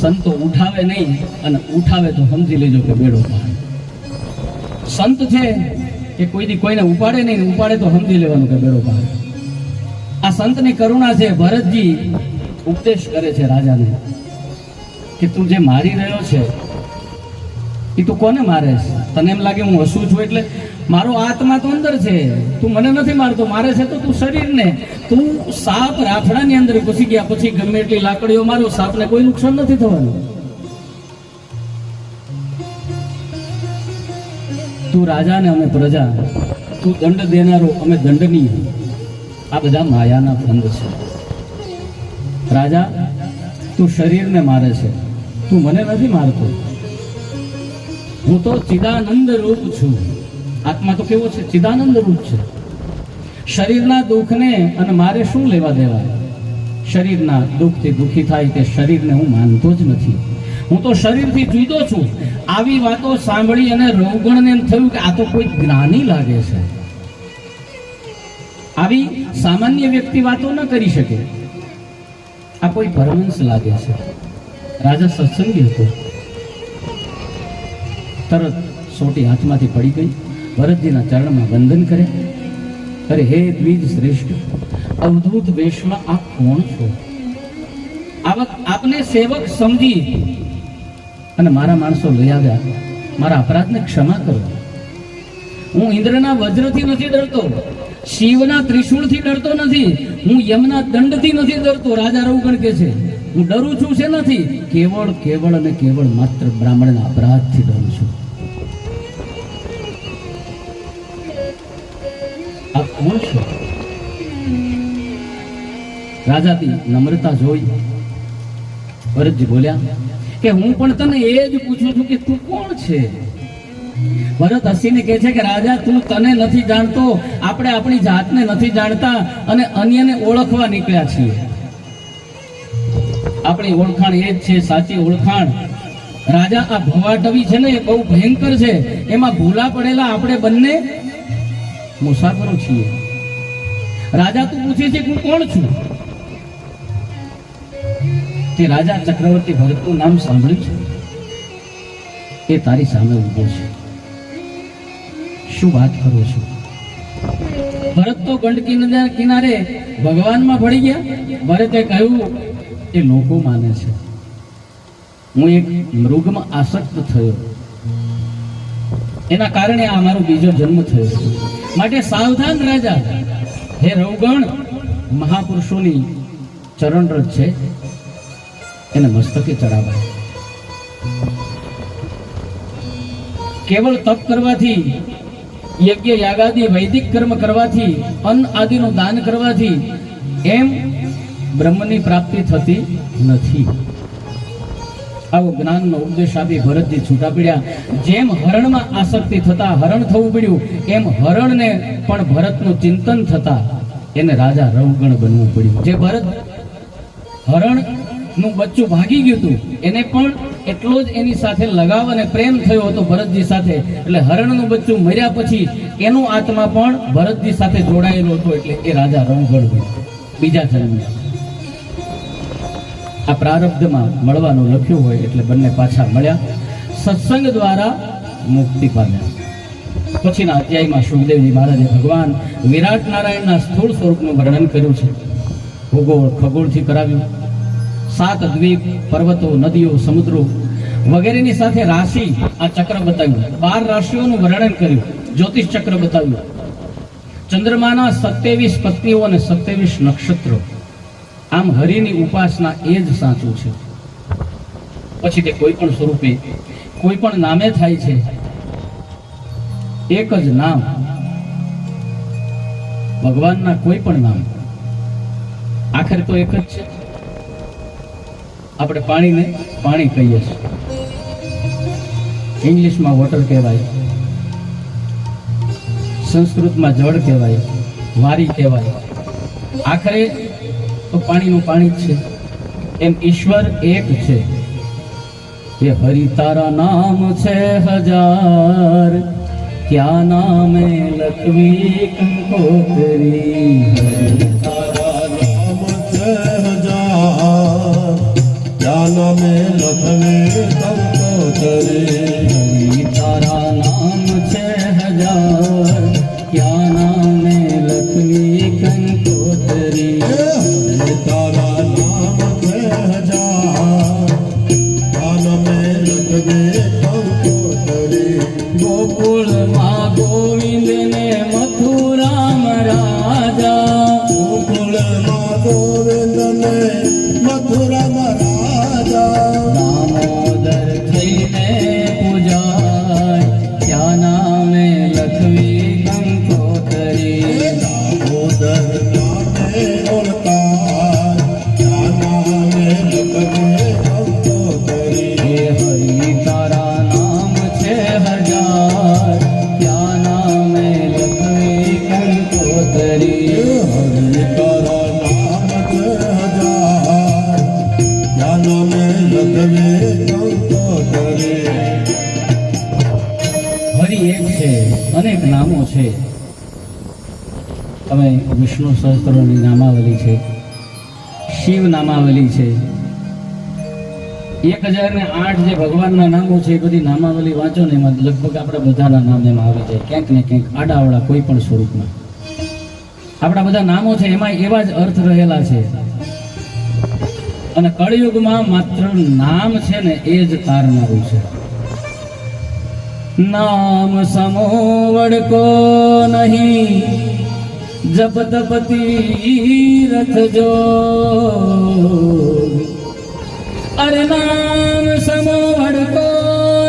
સંતો ઉઠાવે નહીં, અને ઉઠાવે તો સમજી લેજો કે બેડો પાર. સંત છે એ કોઈ દી કોઈને ઉપાડે નહીં, ને ઉપાડે તો સમજી લેવાનું કે બેડો પાર. આ સંતની કરુણા છે. ભરતજી ઉપદેશ કરે છે રાજાને કે તું જે મારી રહ્યો છે એ તું કોને મારે છે? તને એમ લાગે હું હસું છું એટલે? મારો આત્મા તો અંદર છે, તું મને નથી મારતો. મારે છે તો તું શરીરને. તું સાપ રાફડાની અંદર ઘૂસી ગયા પછી ગમે એટલી લાકડીઓ મારો, સાપને કોઈ નુકસાન નથી થવાનું. તું રાજા ને અમે પ્રજા, તું દંડ દેનારો અમે દંડનીય. આ બધા માયાના ફંદ છે. રાજા તું શરીરને મારે છે, તું મને નથી મારતો. હું તો ચિદાનંદ રૂપ છું. આત્મા તો કેવો છે? ચિદાનંદ રૂપ છે. શરીરના દુઃખને અને મારે શું લેવા દેવા? શરીરના દુઃખથી દુઃખી થાય તે શરીરને હું માનતો જ નથી. હું તો શરીરથી જુદો છું. આવી વાતો સાંભળી અને રૌગણને એમ થયું કે આ તો કોઈ જ્ઞાની લાગે છે. આવી સામાન્ય વ્યક્તિ વાતો ન કરી શકે. આ કોઈ પરમહંસ લાગે છે. રાજા સત્સંગી હતો. તરત સોટી હાથમાંથી પડી ગઈ. ભરતજીના ચરણમાં વંદન કરે. અરે હે દ્વિજ શ્રેષ્ઠ, અવધૂત વેશમાં આપ કોણ છો? આપને સેવક સમજી અને મારા માણસો લઈ આવ્યા. મારા અપરાધને ક્ષમા કરો. હું ઇન્દ્રના વજ્રથી નથી ડરતો, શિવના ત્રિશૂળથી ડરતો નથી, હું યમના દંડથી નથી ડરતો. રાજા રૌગણ કહે છે હું ડરું છું છે નથી, કેવળ અને કેવળ માત્ર બ્રાહ્મણના અપરાધથી ડરું છું. આપ કોણ છો? રાજાથી નમ્રતા જોઈ ભરતજી બોલ્યા કે હું પણ તને એ જ પૂછું છું કે તું કોણ છે? ભરત હસીને કહે છે કે રાજા તું તને નથી જાણતો, આપણે આપણી જાતને નથી જાણતા અને અન્યને ઓળખવા નીકળ્યા છીએ. આપણી ઓળખાણ એ જ છે સાચી ઓળખાણ. રાજા આ ભવાટવી છે ને એ બહુ ભયંકર છે. એમાં ભૂલા પડેલા આપણે બંને મુસાફરો છીએ. રાજા તું પૂછે છે હું કોણ છું? તે રાજા ચક્રવર્તી ભરતનું નામ સાંભળ્યું છે? એ તારી સામે ઊભો છે. શું વાત કરો છો? ભરત તો ગંડકી નદીના કિનારે ભગવાનમાં ભળી ગયા. ભરતે કહ્યું એ લોકો માને છે હું એક મૃગમાં આસક્ત થયો, એના કારણે આ મારો બીજો જન્મ થયો છે. માટે સાવધાન રાજા. હે રૌગણ, મહાપુરુષોની ચરણરજ છે, એને મસ્તકે ચડાવાય. કેવળ તપ કરવાથી, યજ્ઞ યાગાદી વૈદિક કર્મ કરવાથી, અન્ન આદિનું દાન કરવાથી એમ બ્રહ્મની પ્રાપ્તિ થતી નથી. આવો જ્ઞાનનો ઉપદેશ આપી ભરતજી છૂટા પડ્યા. જેમ હરણમાં આસક્તિ થતા હરણ થવું પડ્યું, એમ હરણને પણ ભરતનું ચિંતન થતા એને રાજા રૌગણ બનવું પડ્યું. જે ભરત હરણનું બચ્ચું ભાગી ગયું હતું એને પણ એટલો જ એની સાથે લગાવ અને પ્રેમ થયો હતો ભરતજી સાથે. એટલે હરણનું બચ્ચું મર્યા પછી એનો આત્મા પણ ભરતજી સાથે જોડાયેલો હતો. એટલે એ રાજા રૌગણ બન્યો બીજા જન્મમાં. આ પ્રારબ્ધમાં મળવાનું લખ્યું હોય એટલે બંને પાછા મળ્યા. સત્સંગ દ્વારા મુક્તિ પામ્યા. પછીના અધ્યાયમાં સુખદેવજી મહારાજે ભગવાન વિરાટ નારાયણના સ્થૂળ સ્વરૂપનું વર્ણન કર્યું છે. ભૂગોળ ખગોળથી કરાવ્યું. 7 દ્વીપ, પર્વતો, નદીઓ, સમુદ્રો વગેરેની સાથે રાશિ આ ચક્ર બતાવ્યું. 12 રાશિઓનું વર્ણન કર્યું. જ્યોતિષ ચક્ર બતાવ્યું. ચંદ્રમાના 27 પત્નીઓ અને 27 નક્ષત્રો. આમ હરિની ઉપાસના એ જ સાચું છે. પછી તે કોઈ પણ સ્વરૂપે કોઈ પણ નામે થાય છે. એક જ નામ ભગવાનના કોઈ પણ નામ આખરે તો એક જ છે. આપણે પાણીને પાણી કહીએ છીએ, ઇંગ્લિશમાં વોટર કહેવાય, સંસ્કૃતમાં જળ કહેવાય, વારી કહેવાય. આખરે તો પાણીનું પાણી જ છે. એમ ઈશ્વર એક છે. એ હરિ તારા નામ છે હજાર, ક્યા નામે લખવી કંકોત્રી. હરિ તારા નામ છે હજાર, ક્યા જ્ઞાન મેં લખવે કંકોતરી તારા નામ છે હજાર, ક્યાં નામે લખવી કંકોતરી. તારા નામ છે હજાર, જ્ઞાન મેં લખવે કંકોતરી. ગોકુળમાં ગોવિંદ ને મથુરામાં રાજા, ગોકુળમાં ગોવિંદ ને મથુરામાં રાજા. દામોદર થઈને પૂજાય, ક્યાં નામે લખવી કંકોતરી. દામોદર નામે ઓળખાય, જ્ઞાન મેં લખવે કંકોતરી. હે હરિ તારા નામ છે હજાર, ક્યાં નામે લખવી કંકોતરી. હરિ તારા નામ છે હજાર, જ્ઞાન મેં લખવે કંકોતરી. હરિ એક છે, અનેક નામો છે. તમે વિષ્ણુ સહસ્ત્રોની નામાવલી છે, શિવ નામાવલી છે, 1008 જે ભગવાનના નામો છે એ બધી નામાવલી વાંચો ને એમાં લગભગ આપણા બધાના નામ એમાં આવી જાય, ક્યાંક ને ક્યાંક આડાવડા કોઈ પણ સ્વરૂપમાં. આપણા બધા નામો છે એમાં એવા જ અર્થ રહેલા છે. અને કળિયુગમાં માત્ર નામ છે ને એ જ તારનારું છે. નામ સમો વડકો નહીં, જપ તપ તીરથ જો. અરે નામ સમો વડકો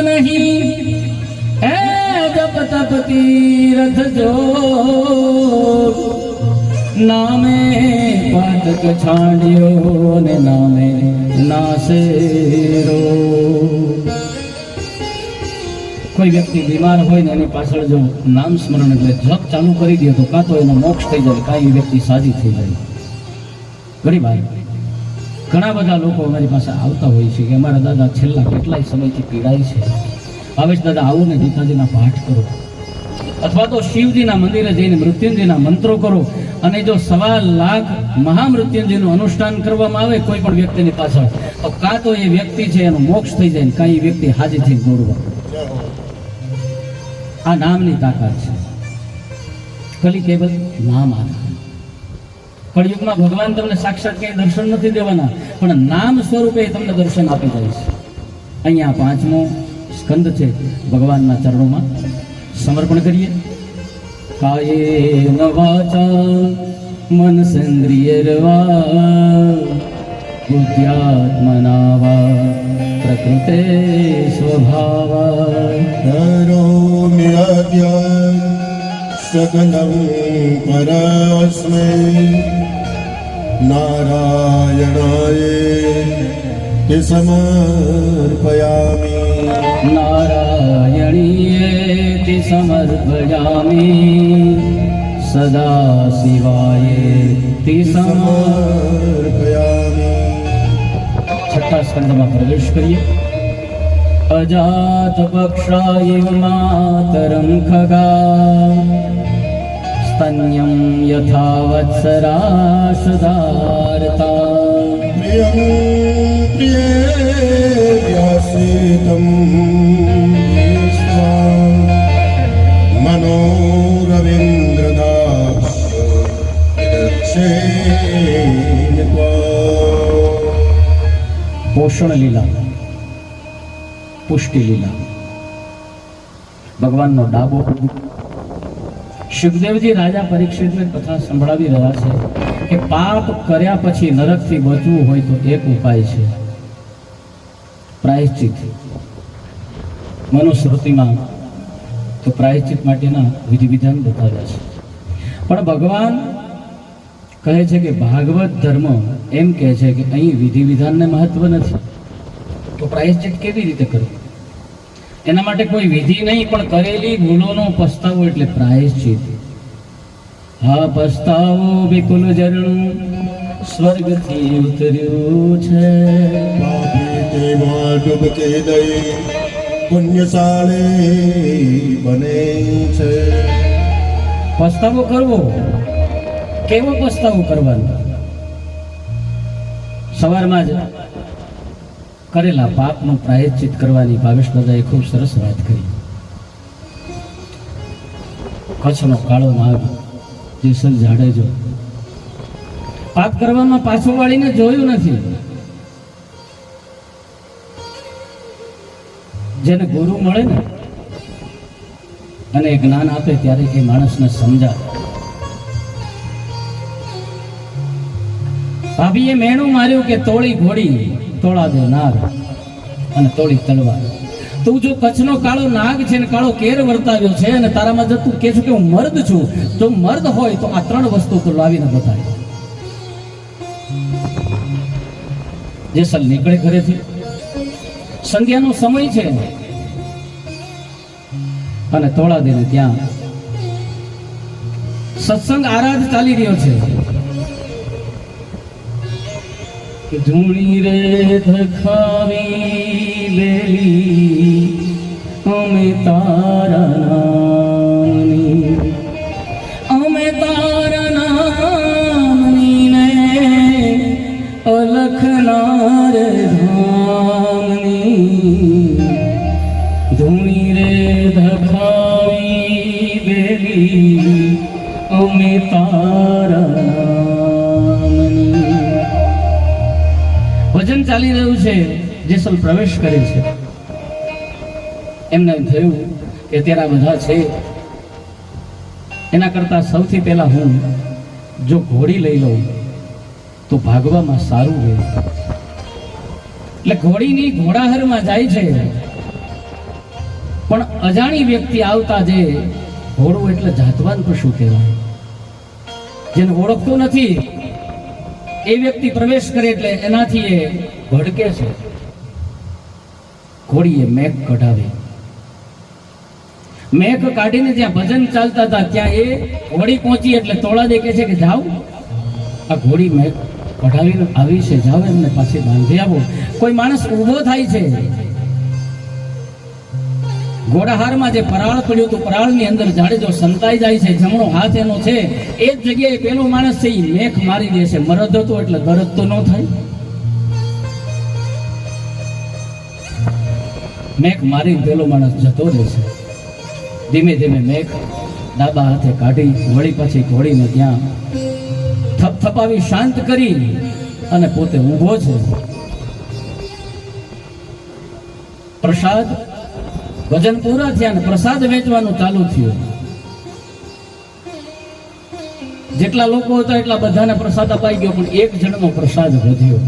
નહીં, હે જપ તપ તીરથ જો. નામે પાતક છાંડ્યો ને નામે નાસે રોગ. કોઈ વ્યક્તિ બીમાર હોય ને એની પાછળ જો નામ સ્મરણ એટલે જપ ચાલુ કરી દે તો કાં તો એનો મોક્ષ થઈ જાય, કાં એ વ્યક્તિ સાજી થઈ જાય. ઘણી વાર ઘણા બધા લોકો અમારી પાસે આવતા હોય છે કે અમારા દાદા છેલ્લા કેટલાય સમયથી પીડાય છે, આવે છે દાદા આવો ને ગીતાજીના પાઠ કરો, અથવા તો શિવજીના મંદિરે જઈને મૃત્યુંજયના મંત્રો કરો. અને જો 1.25 લાખ મહામૃત્યુંજયનું અનુષ્ઠાન કરવામાં આવે કોઈ પણ વ્યક્તિની પાછળ, તો કાં તો એ વ્યક્તિ છે એનો મોક્ષ થઈ જાય, કાં એ વ્યક્તિ હાજી થઈ દોડવા. આ નામની તાકાત છે. કલી કેવલ નામ આધાર. કળિયુગમાં ભગવાન તમને સાક્ષાત ક્યાંય દર્શન નથી દેવાના, પણ નામ સ્વરૂપે તમને દર્શન આપી જાય છે. અહીંયા 5મો સ્કંદ છે, ભગવાનના ચરણોમાં સમર્પણ કરીએ. કાયેન વાચા મનસેન્દ્રિયર્વા બુદ્ધ્યાત્મના વા પ્રકૃતે સ્વભાવા. કરોમિ અદ્ય સકલં પરસ્મૈ નારાયણાય સમર્પયામિ. નારાયણીયેતિ સમર્પયામિ, સદા શિવાયેતિ સમર્પયામિ. છઠ્ઠા સ્કંદમાં પ્રવેશ કરીએ. અજાત પક્ષાયવ માતરં ખગા, સ્તન્યં યથા વત્સરા સુધારતા. પ્રિયં પ્રિયેભ્યસિतं વિશ્વા મનોરવિન્દ્રદાસ પોષણ લીલા, પુષ્ટિ લીલા, ભગવાનનો ડાબો. સુખદેવજી રાજા પરીક્ષિતને કથા સંભળાવી રહ્યા છે કે પાપ કર્યા પછી નરકથી બચવું હોય તો એક ઉપાય છે, પ્રાયશ્ચિત. મનુસ્મૃતિમાં તો પ્રાયશ્ચિત માટેના વિધિ વિધાન બતાવ્યા છે. પણ ભગવાન કહે છે કે ભાગવત ધર્મ એમ કહે છે કે અહીં વિધિ વિધાનને મહત્વ નથી, તો પ્રાયશ્ચિત કેવી રીતે કરવું? એના માટે કોઈ વિધિ નહીં, પણ કરેલી ભૂલોનો પસ્તાવો એટલે પ્રાયશ્ચિત. હા પસ્તાવો વિપુલ ઝરણું સ્વર્ગથી ઉતર્યું છે. પાપી તેમાં ડૂબકી દઈ પુણ્યશાળી બને છે. પસ્તાવો કરવો, કેવો પસ્તાવો કરવાનો? સવારમાં જ કરેલા પાપનું પ્રાયશ્ચિત કરવાની ભાવેશ દાદાએ ખૂબ સરસ વાત કરી. કચ્છનો કાળો નાગ જેસલ જાડેજો પાપ કરવામાં પાછો વાળીને જોયું નથી. જેને ગુરુ મળે ને અને એ જ્ઞાન આપે ત્યારે એ માણસને સમજાવે. ભાભીએ મેણું માર્યું કે તોળી ઘોડી તોળા દે નાગ અને તોળી તલવાર. તું જો કચ્છનો કાળો નાગ છે ને કાળો કેર વર્તાવ્યો છે અને તારામાં જો તું કહે છે કે હું મર્દ છું, જો મર્દ હોય તો આ ત્રણ વસ્તુ તું લાવીને બતાય. જેસલ નીકળે ઘરેથી, સંધ્યાનો સમય છે અને તોળા દેને ત્યાં સત્સંગ આરાધ ચાલી રહ્યો છે. ધૂણી રે ધખાવી લેલી અમે તારા નામની, અમે તારા નામની ને અલખના રે ધામની. ધૂણી રે ધખાવી લેલી અમે તારા નામની. ભજન ચાલી રહ્યું છે, જેસલ પ્રવેશ કરે છે. એમને થયું કે અત્યારે બધા છે, એના કરતા સૌથી પહેલા હું જો ઘોડી લઈ લઉં તો ભાગવામાં સારું રહે. એટલે ઘોડીની ઘોડાહરમાં જાય છે, પણ અજાણી વ્યક્તિ આવતા જે ઘોડું એટલે જાતવાન પશુ કહેવાય, જેને ઓળખતું નથી એ વ્યક્તિ પ્રવેશ કરે એટલે એનાથી એ ભડકે છે. ઘોડીએ મેઘ કઢાવે. મેઘ કાઢીને જ્યાં ભજન ચાલતા હતા ત્યાં એ ઘોડી પહોંચી એટલે તોળા દે કે છે કે જાઓ, આ ઘોડી મેઘ કઢાવીને આવી છે, જાઓ એમને પાછી બાંધી આવો. કોઈ માણસ ઊભો થાય છે, ઘોડાહારમાં જે પરાળ પડ્યું હતું પરાળની અંદર જાડેજો સંતાઈ જાય છે, જમણો હાથ એનો છે, એ જ જગ્યાએ પેલો માણસ છે એ મેઘ મારી દે છે. મરદ હતો એટલે દરદ તો ન થાય. મેઘ મારી પેલો માણસ જતો રહે છે. ધીમે ધીમે મેઘ ડાબા હાથે કાઢી વળી પછી ઘોડીને ત્યાં થપથપાવી શાંત કરી અને પોતે ઊભો છે. પ્રસાદ ભજન પૂરા થયા ને પ્રસાદ વેચવાનું ચાલુ થયું. જેટલા લોકો હતા એટલા બધાને પ્રસાદ અપાઈ ગયો, પણ એક જણનો પ્રસાદ વધ્યો.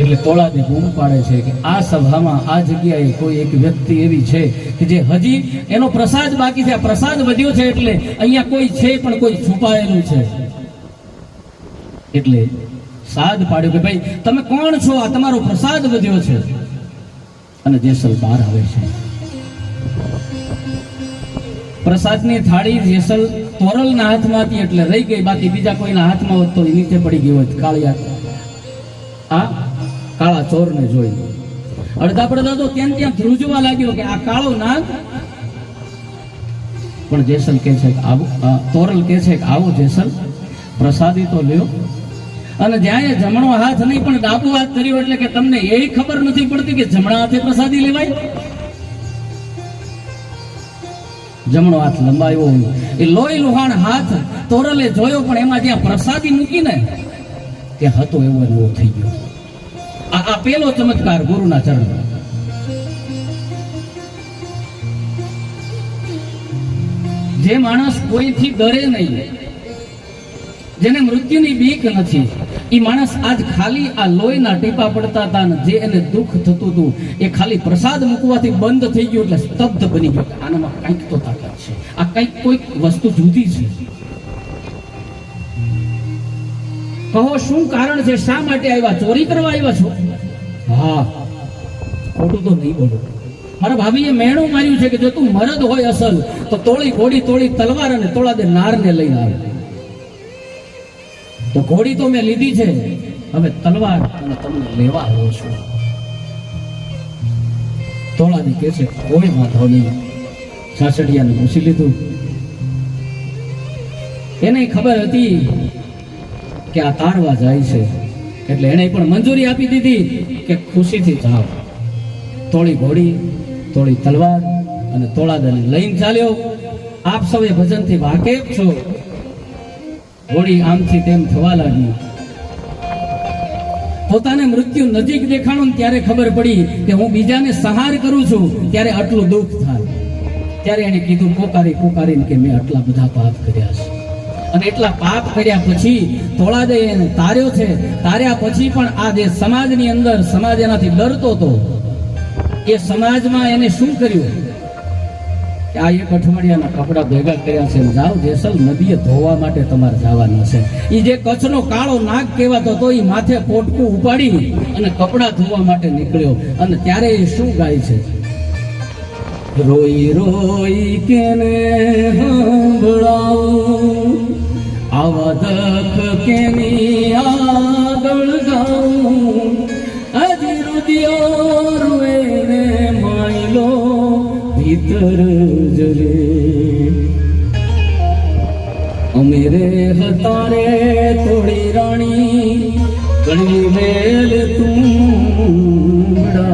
એટલે તોળાદે બૂમ પાડે છે કે આ સભામાં આ જગ્યાએ કોઈ એક વ્યક્તિ એવી છે કે જે હજી એનો પ્રસાદ બાકી છે. આ પ્રસાદ વધ્યો છે એટલે અહીંયા કોઈ છે પણ કોઈ છુપાયેલું છે. એટલે સાદ પાડ્યો કે ભાઈ તમે કોણ છો, આ તમારો પ્રસાદ વધ્યો છે. અને જેસલ બહાર આવે છે. પ્રસાદની થાળી જેસલ તોરલના હાથમાંથી એટલે રહી ગઈ, બાકી બીજા કોઈના હાથમાં હોત તો નીચે પડી ગઈ હોત. કાળિયા આ કાળા ચોરને જોઈ અડધા પડધા તો ત્યાં ધ્રુજવા લાગ્યો કે આ કાળો નાગ. પણ જેસલ કે છે કે આવું, તોરલ કે છે કે આવો જેસલ પ્રસાદી તો લ્યો. અને જ્યાં એ જમણો હાથ નહીં પણ ડાબો હાથ કર્યો એટલે કે તમને એ ખબર નથી પડતી કે જમણા હાથે પ્રસાદી લેવાય. જમણો હાથ લંબાયો, એ લોહી લુહાણ હાથ તોરલે જોયો, પણ એમાં જ્યાં પ્રસાદી મૂકીને ત્યાં હતો એવો એવો થઈ ગયો. આ પેલો ચમત્કાર ગુરુના ચરણ. જે માણસ કોઈથી ડરે નહીં, જેને મૃત્યુની બીક નથી, એ માણસ આજ ખાલી આ લોહીના ટીપા પડતા હતા ને જે એને દુઃખ થતું હતું એ ખાલી પ્રસાદ મૂકવાથી બંધ થઈ ગયું એટલે સ્તબ્ધ બની ગયો. આનામાં કંઈક તો તાકાત છે, આ કંઈક કોઈક વસ્તુ જુદી છે. કહો શું કારણ છે, શા માટે આવ્યા? ચોરી કરવા આવ્યા છો? હા, ખોટું તો નહીં બોલો. મારા ભાભીએ મેણું માર્યું છે કે જો તું મરદ હોય અસલ તો તોળી ઘોડી તોળી તલવાર અને તોળા દે નારને લઈને આવે. તો ઘોડી તો મેં લીધી છે, હવે તલવાર અને તમને લેવા આવ્યો છું. તોળાની કે છે કોઈ વાંધો નહીં. સાસડિયાને પૂછી લીધું. એને ખબર હતી કે આ તારવા જાય છે, એટલે એને પણ મંજૂરી આપી દીધી કે ખુશીથી જાઓ. તોળી ઘોડી, તોળી તલવાર અને તોળાદને લઈને ચાલ્યો. આપ સૌ એ ભજનથી વાકેફ છો. ઘોડી આમથી તેમ થવા લાગી. પોતાને મૃત્યુ નજીક દેખાણું ત્યારે ખબર પડી કે હું બીજાને સહાર કરું છું ત્યારે આટલું દુઃખ થાય. ત્યારે એને કીધું પોકારીને કે મેં આટલા બધા પાપ કર્યા છે. અને એટલા પાપ કર્યા પછી તોળાદે એને તાર્યો છે. તાર્યા પછી પણ આ જે સમાજની અંદર સમાજ એનાથી ડરતો હતો, એ સમાજમાં એને શું કર્યું કે આ એક અઠવાડિયાના કપડા ભેગા કર્યા છે, જાઓ જેસલ નદીએ ધોવા માટે તમારે જવાના છે. એ જે કચ્છનો કાળો નાગ કહેવાતો હતો એ માથે પોટકું ઉપાડી અને કપડા ધોવા માટે નીકળ્યો. અને ત્યારે એ શું ગાય છે? રોઈ રોઈ કેને સાંભળાવું, આવા દખ કેની આગળ ગાઉં, હજી રુદિયો રૂએ ને માયલો ભીતર જરે. અમેરે હતા રે થોડી રાણી, ઘણી વેલ તુંડા.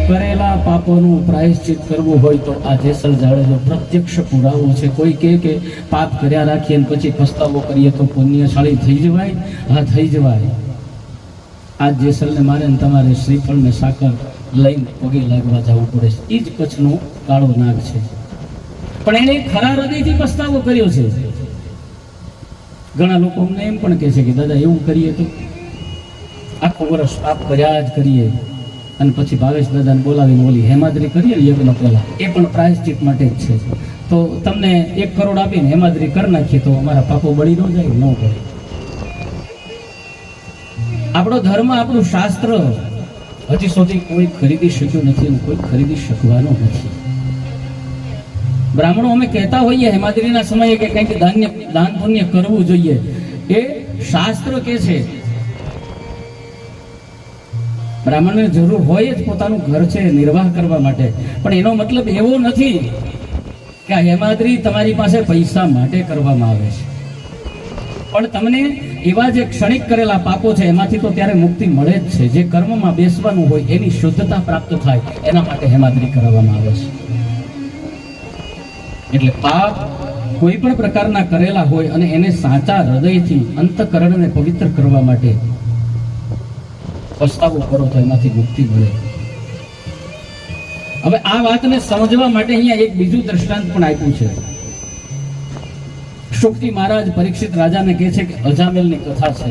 કરેલા પાપોનું પ્રાયશ્ચિત કરવું હોય તો આ જેસલ જાડેજો પ્રત્યક્ષ પુરાવો છે. કોઈ કહે કે પાપ કર્યા રાખીએ અને પછી પસ્તાવો કરીએ તો પુણ્યશાળી થઈ જવાય. હા, થઈ જવાય. આ જેસલને મારે ને તમારે શ્રીફળ ને સાકર લઈને પગે લાગવા જવું પડે. એ જ કચ્છનો કાળો નાગ છે. પણ એને ખરા હૃદયથી પસ્તાવો કર્યો છે. ઘણા લોકો અમને એમ પણ કહે છે કે દાદા એવું કરીએ તો આખું વર્ષ પાપ કર્યા જ કરીએ અને પછી ભાવેશ દાદાને બોલાવીને ઓલી હેમાદ્રી કરીએ ને યજ્ઞ પહેલા, એ પણ પ્રાયશ્ચિત માટે જ છે. તો તમને 1 કરોડ આપીને હેમાદ્રી કરી નાખીએ તો અમારા પાપો બળી ન જાય? ન પડે. આપણો ધર્મ, આપણું શાસ્ત્ર હજી સુધી કોઈ ખરીદી શક્યું નથી અને કોઈ ખરીદી શકવાનું નથી. બ્રાહ્મણો અમે કહેતા હોઈએ હેમાદ્રીના સમયે કે કંઈક દાન પુણ્ય કરવું જોઈએ, એ શાસ્ત્ર કે છે. બ્રાહ્મણને જરૂર હોય જ પોતાનું ઘર છે નિર્વાહ કરવા માટે, પણ એનો મતલબ એવો નથી કે આ હેમાદ્રી તમારી પાસે પૈસા માટે કરવામાં આવે છે. પણ તમને એવા જે ક્ષણિક કરેલા પાપો છે એમાંથી તો ત્યારે મુક્તિ મળે જ છે. જે કર્મમાં બેસવાનું હોય એની શુદ્ધતા પ્રાપ્ત થાય એના માટે હેમાદ્રી કરાવવામાં આવે છે. એટલે પાપ કોઈ પણ પ્રકારના કરેલા હોય અને એને સાચા હૃદયથી અંતઃકરણને પવિત્ર કરવા માટે પસ્તાવો કરો તો એમાંથી મુક્તિ મળે. હવે આ વાતને સમજવા માટે અહીંયા એક બીજું દ્રષ્ટાંત પણ આપ્યું છે. શુક્તિ મહારાજ પરીક્ષિત રાજાને કહે છે કે અજામિલની કથા છે.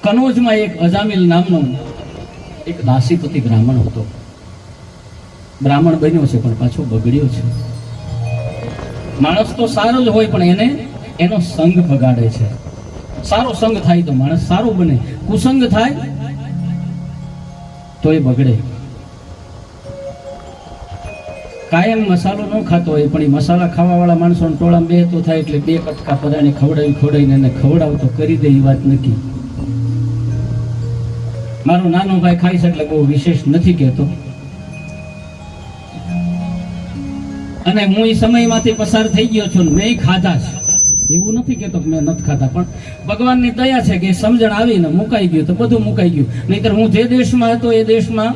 કનોજમાં એક અજામિલ નામનો એક દાસીપતિ બ્રાહ્મણ હતો. બ્રાહ્મણ બન્યો છે પણ પાછો બગડ્યો છે. માણસ તો સારો જ હોય પણ એને એનો સંગ બગાડે છે. સારો સંગ થાય તો માણસ સારો બને, કુસંગ થાય તો એ બગડે. કાયમ મસાલો ન ખાતો હોય પણ એ મસાલા ખાવા વાળા માણસો ટોળામાં બેહતો થાય એટલે 2 કટકા પરાણે ખવડાવીને એને ખવડાવતો કરી દે એ વાત નક્કી. મારો નાનો ભાઈ ખાઈ છે એટલે બહુ વિશેષ નથી કહેતો. અને હું એ સમયમાંથી પસાર થઈ ગયો છું, મેં ખાધા છે એવું નથી કહેતો કે મેં નથી ખાતા, પણ ભગવાનની દયા છે કે સમજણ આવીને મુકાઈ ગયું તો બધું મુકાઈ ગયું. નહીતર હું જે દેશમાં હતો એ દેશમાં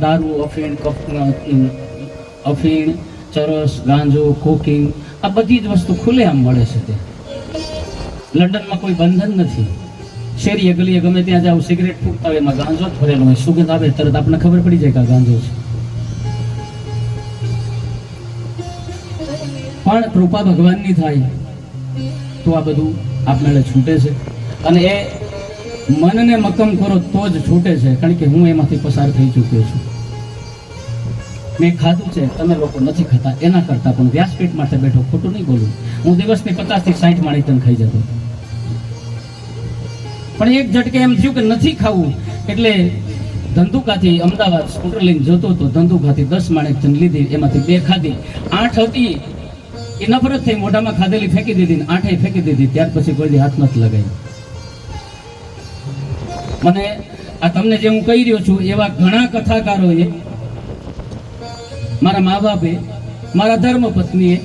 દારૂ, અફીણ, ચરસ, ગાંજો, કોકિંગ આ બધી જ વસ્તુ ખુલ્લેઆમ મળે છે. તે લંડનમાં કોઈ બંધન નથી. શેરીએ ગલીએ ગમે ત્યાં જાવ સિગરેટ ફૂંકતા હોય એમાં ગાંજો જ ભરેલો હોય. સુગંધ આવે તરત આપણને ખબર પડી જાય કે આ ગાંજો છે. પણ કૃપા ભગવાનની થાય તો આ બધું આપમેળે છૂટે છે. અને એ મનને મક્કમ કરો તો જ છૂટે છે. કારણ કે હું એમાંથી પસાર થઈ ચૂક્યો છું. મેં ખાધું છે, તમે લોકો નથી ખાતા. એના કરતા પણ વ્યાસપીઠ માટે બેઠો, ખોટું નહીં બોલું. હું દિવસની 50 થી 60 માળી ટન ખાઈ જતો. પણ એક ઝટકે એમ થયું કે નથી ખાવું એટલે ધંધુકાથી અમદાવાદ સ્કૂટર લઈને જતો હતો. ધંધુકાથી 10 માણેક ચંદ લીધી, એમાંથી 2 ખાધી. 8 હતી એ નફરત થઈ, મોઢામાં ખાધેલી ફેંકી દીધી ને 8 ફેંકી દીધી. ત્યાર પછી કોઈ દી હાથ નથી લગાવી. મને આ તમને જે હું કહી રહ્યો છું એવા ઘણા કથાકારોએ, મારા મા બાપે, મારા ધર્મપત્નીએ,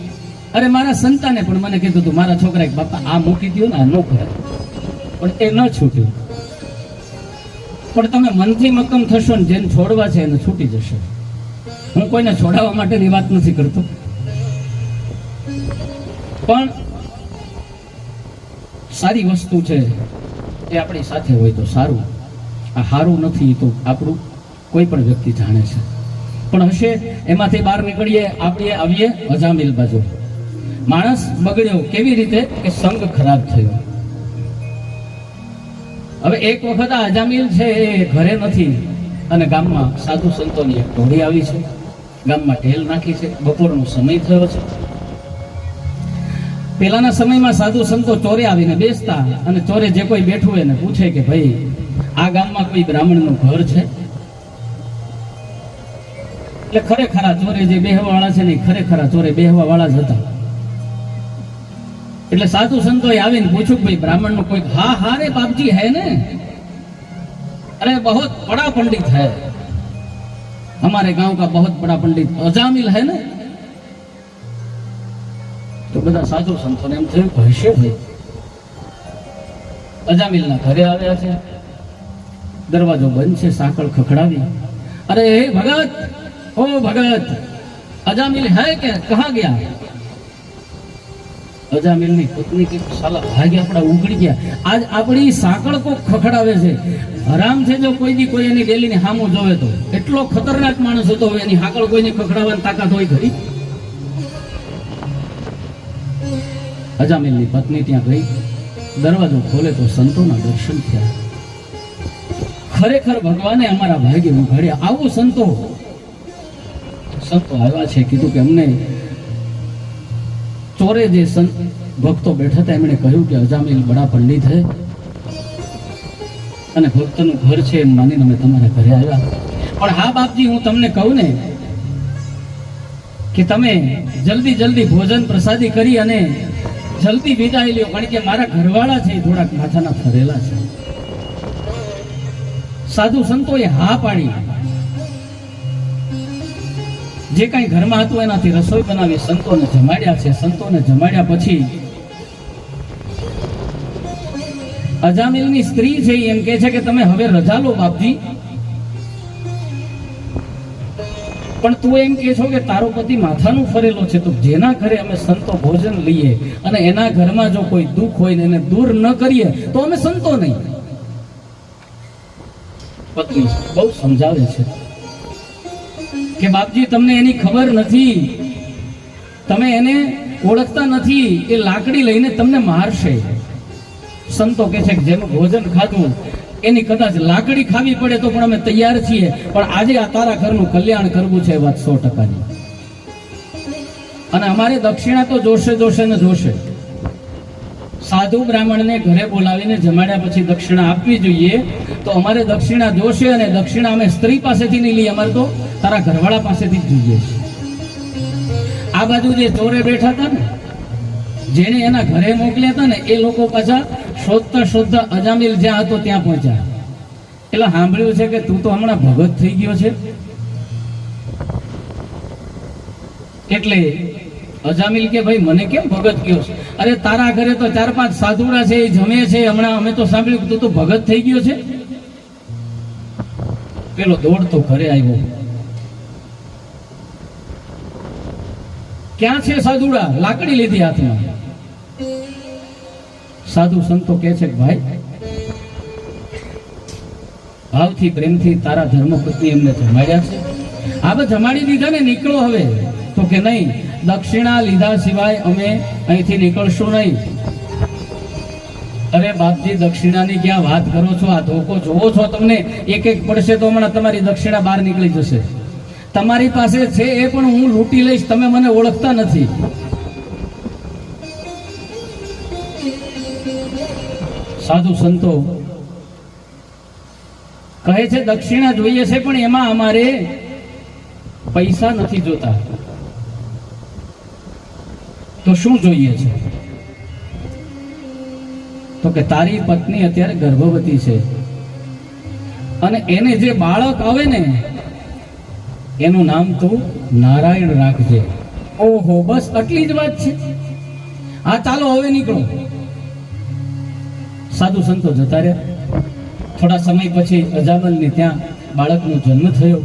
અરે મારા સંતાને પણ મને કીધું હતું, મારા છોકરાએ, બાપા આ મૂકી દો ને, આ ન કરે, પણ એ ન છૂટ્યું. પણ તમે મનથી મક્કમ થશો ને, જેને છોડવા છે એને છૂટી જશે. હું કોઈને છોડાવવા માટેની વાત નથી કરતો, પણ સારી વસ્તુ છે એ આપણી સાથે હોય તો સારું. આ સારું નથી તો આપણું કોઈ પણ વ્યક્તિ જાણે છે. પણ હશે એમાંથી બહાર નીકળીએ, આપણે આવીએ અજામિલ બાજુ. માણસ બગડ્યો કેવી રીતે કે સંગ ખરાબ થયો. હવે એક વખત આ અજામિલ છે એ ઘરે નથી અને ગામમાં સાધુ સંતોની એક ટોળી આવી છે. ગામમાં ઢેલ નાખી છે, બપોરનો સમય થયો છે. પેલાના સમયમાં સાધુ સંતો ચોરે આવીને બેસતા અને ચોરે જે કોઈ બેઠું એને પૂછે કે ભાઈ આ ગામમાં કોઈ બ્રાહ્મણનું ઘર છે? એટલે ખરેખરા ચોરે જે બેહવા વાળા છે ને, ખરેખરા ચોરે બેહવા વાળા જ હતા. એટલે સાધુ સંતોએ આવીને પૂછ્યું કે ભાઈ બ્રાહ્મણનું કોઈ? હા હા રે બાપજી હે ને, अरे बहुत बड़ा पंडित है, हमारे गांव का बहुत बड़ा पंडित अजामिल है ना। तो બધા સાધુ સંતોને એમ થયું કે હશે ભાઈ. અજામિલના ઘરે આવ્યા છે, દરવાજો બંધ છે, સાંકળ ખખડાવી, અરે હે ભગત, ओ भगत, अजामिल है क्या, कहाँ गया? अजामिल ની પત્ની કે સાલા ભાગ્યા આપડા ઉગડી ગયા, આજ આપણી સાંકળ કો ખખડાવે છે. હરામ છે જો કોઈ દી કોઈ એની ડેલી ની સામું જોવે તો. એટલો ખતરનાક માણસ હતો, એની સાંકળ કોઈને ખખડાવવાની તાકાત હોય ખરી? અજામિલ ની પત્ની ત્યાં ગઈ, દરવાજો ખોલે તો સંતોના દર્શન થયા. ખરેખર ભગવાને અમારા ભાગ્ય ઉઘાડ્યા. આવું સંતો આવ્યા છે. કીધું કે અમને ચોરે જે સંત ભક્તો બેઠા હતા એમણે કહ્યું કે અજામિલ બડા પંડિત હે અને ભક્તનું ઘર છે એમ માનીને અમે તમારા ઘરે આવ્યા. પણ હા બાપજી, હું તમને કહું ને કે તમે જલ્દી જલ્દી ભોજન પ્રસાદી કરી અને જલ્દી વિદાય લ્યો, કારણ કે મારા ઘરવાળા છે થોડાક માથાના ફરેલા છે. સાધુ સંતોએ હા પાડી. જે કઈ ઘરમાં હતું એનાથી રસોઈ બનાવી સંતોને જમાડ્યા છે. સંતોને જમાડ્યા પછી અજામિલની સ્ત્રી છે એમ કહે છે કે તમે હવે રજા લો બાપજી, પણ તું એમ કહે છો કે તારો પતિ માથાનું ફરેલો છે, તો જેના ઘરે અમે સંતો ભોજન લઈએ અને એના ઘરમાં જો કોઈ દુઃખ હોય ને એને દૂર ન કરીએ તો અમે સંતો નહીં. પત્ની બહુ સમજાવે છે કે બાપજી તમને એની ખબર નથી, તમે એને ઓળખતા નથી, એ લાકડી લઈને તમને મારશે. સંતો કહે છે કે જેનું ભોજન ખાધું એની કદાચ લાકડી ખાવી પડે તો પણ અમે તૈયાર છીએ, પણ આજે આ તારા ઘરનું કલ્યાણ કરવું છે, વાત 100%ની. અને અમારે દક્ષિણા તો જોશે ને જોશે. સાધુ બ્રાહ્મણને ઘરે બોલાવીને જમાડ્યા પછી દક્ષિણા આપવી જોઈએ. તો અમારે દક્ષિણા જોશે, અને દક્ષિણા અમે સ્ત્રી પાસેથી નહીં લઈએ, અમારે તો તારા ઘરવાળા પાસેથી જ જોઈએ છે. આ બાજુ જે ચોરે બેઠા હતા ને, જેને એના ઘરે મોકલ્યા હતા ને, એ લોકો પાછા શોધતા અજામિલ જ્યાં હતો ત્યાં પહોંચ્યા. એટલે સાંભળ્યું છે કે તું તો હમણાં ભગત થઈ ગયો છે. એટલે અજામિલ કે ભાઈ મને કેમ ભગત કયો છે? અરે તારા ઘરે તો 4-5 સાધુડા છે, એ જમે છે, હમણાં અમે તો સાંભળ્યું તું તો ભગત થઈ ગયો છે. પેલો દોડતો ઘરે આવ્યો. ક્યાં છે સાધુડા? લાકડી લીધી હાથમાં. સાધુ સંતો કહે છે કે ભાઈ ભાવથી પ્રેમથી તારા ધર્મપત્ની એમને જમાડ્યા છે, આ બધા જમાડી દીધા ને, નીકળો હવે. તો કે નહીં, દક્ષિણા લીધા સિવાય અમે અહીંથી નીકળશું નહીં. અરે બાપજી, દક્ષિણાની ક્યાં વાત કરો છો? આ ધોકો જોવો છો? તમને એક પડશે તો હમણાં તમારી દક્ષિણા બહાર નીકળી જશે. તમારી પાસે છે એ પણ હું લૂંટી લઈશ, તમે મને ઓળખતા નથી. સાધુ સંતો કહે છે દક્ષિણા જોઈએ છે પણ એમાં અમારે પૈસા નથી જોતા. તો શું જોઈએ છે? તો કે તારી પત્ની અત્યારે ગર્ભવતી છે અને એને જે બાળક આવે ને એનું નામ તું નારાયણ રાખજે. ઓહો, બસ આટલી જ વાત છે. હા ચાલો હવે નીકળો. સાધુ સંતો જતા રહ્યા. થોડા સમય પછી અજામલની ત્યાં બાળકનો જન્મ થયો.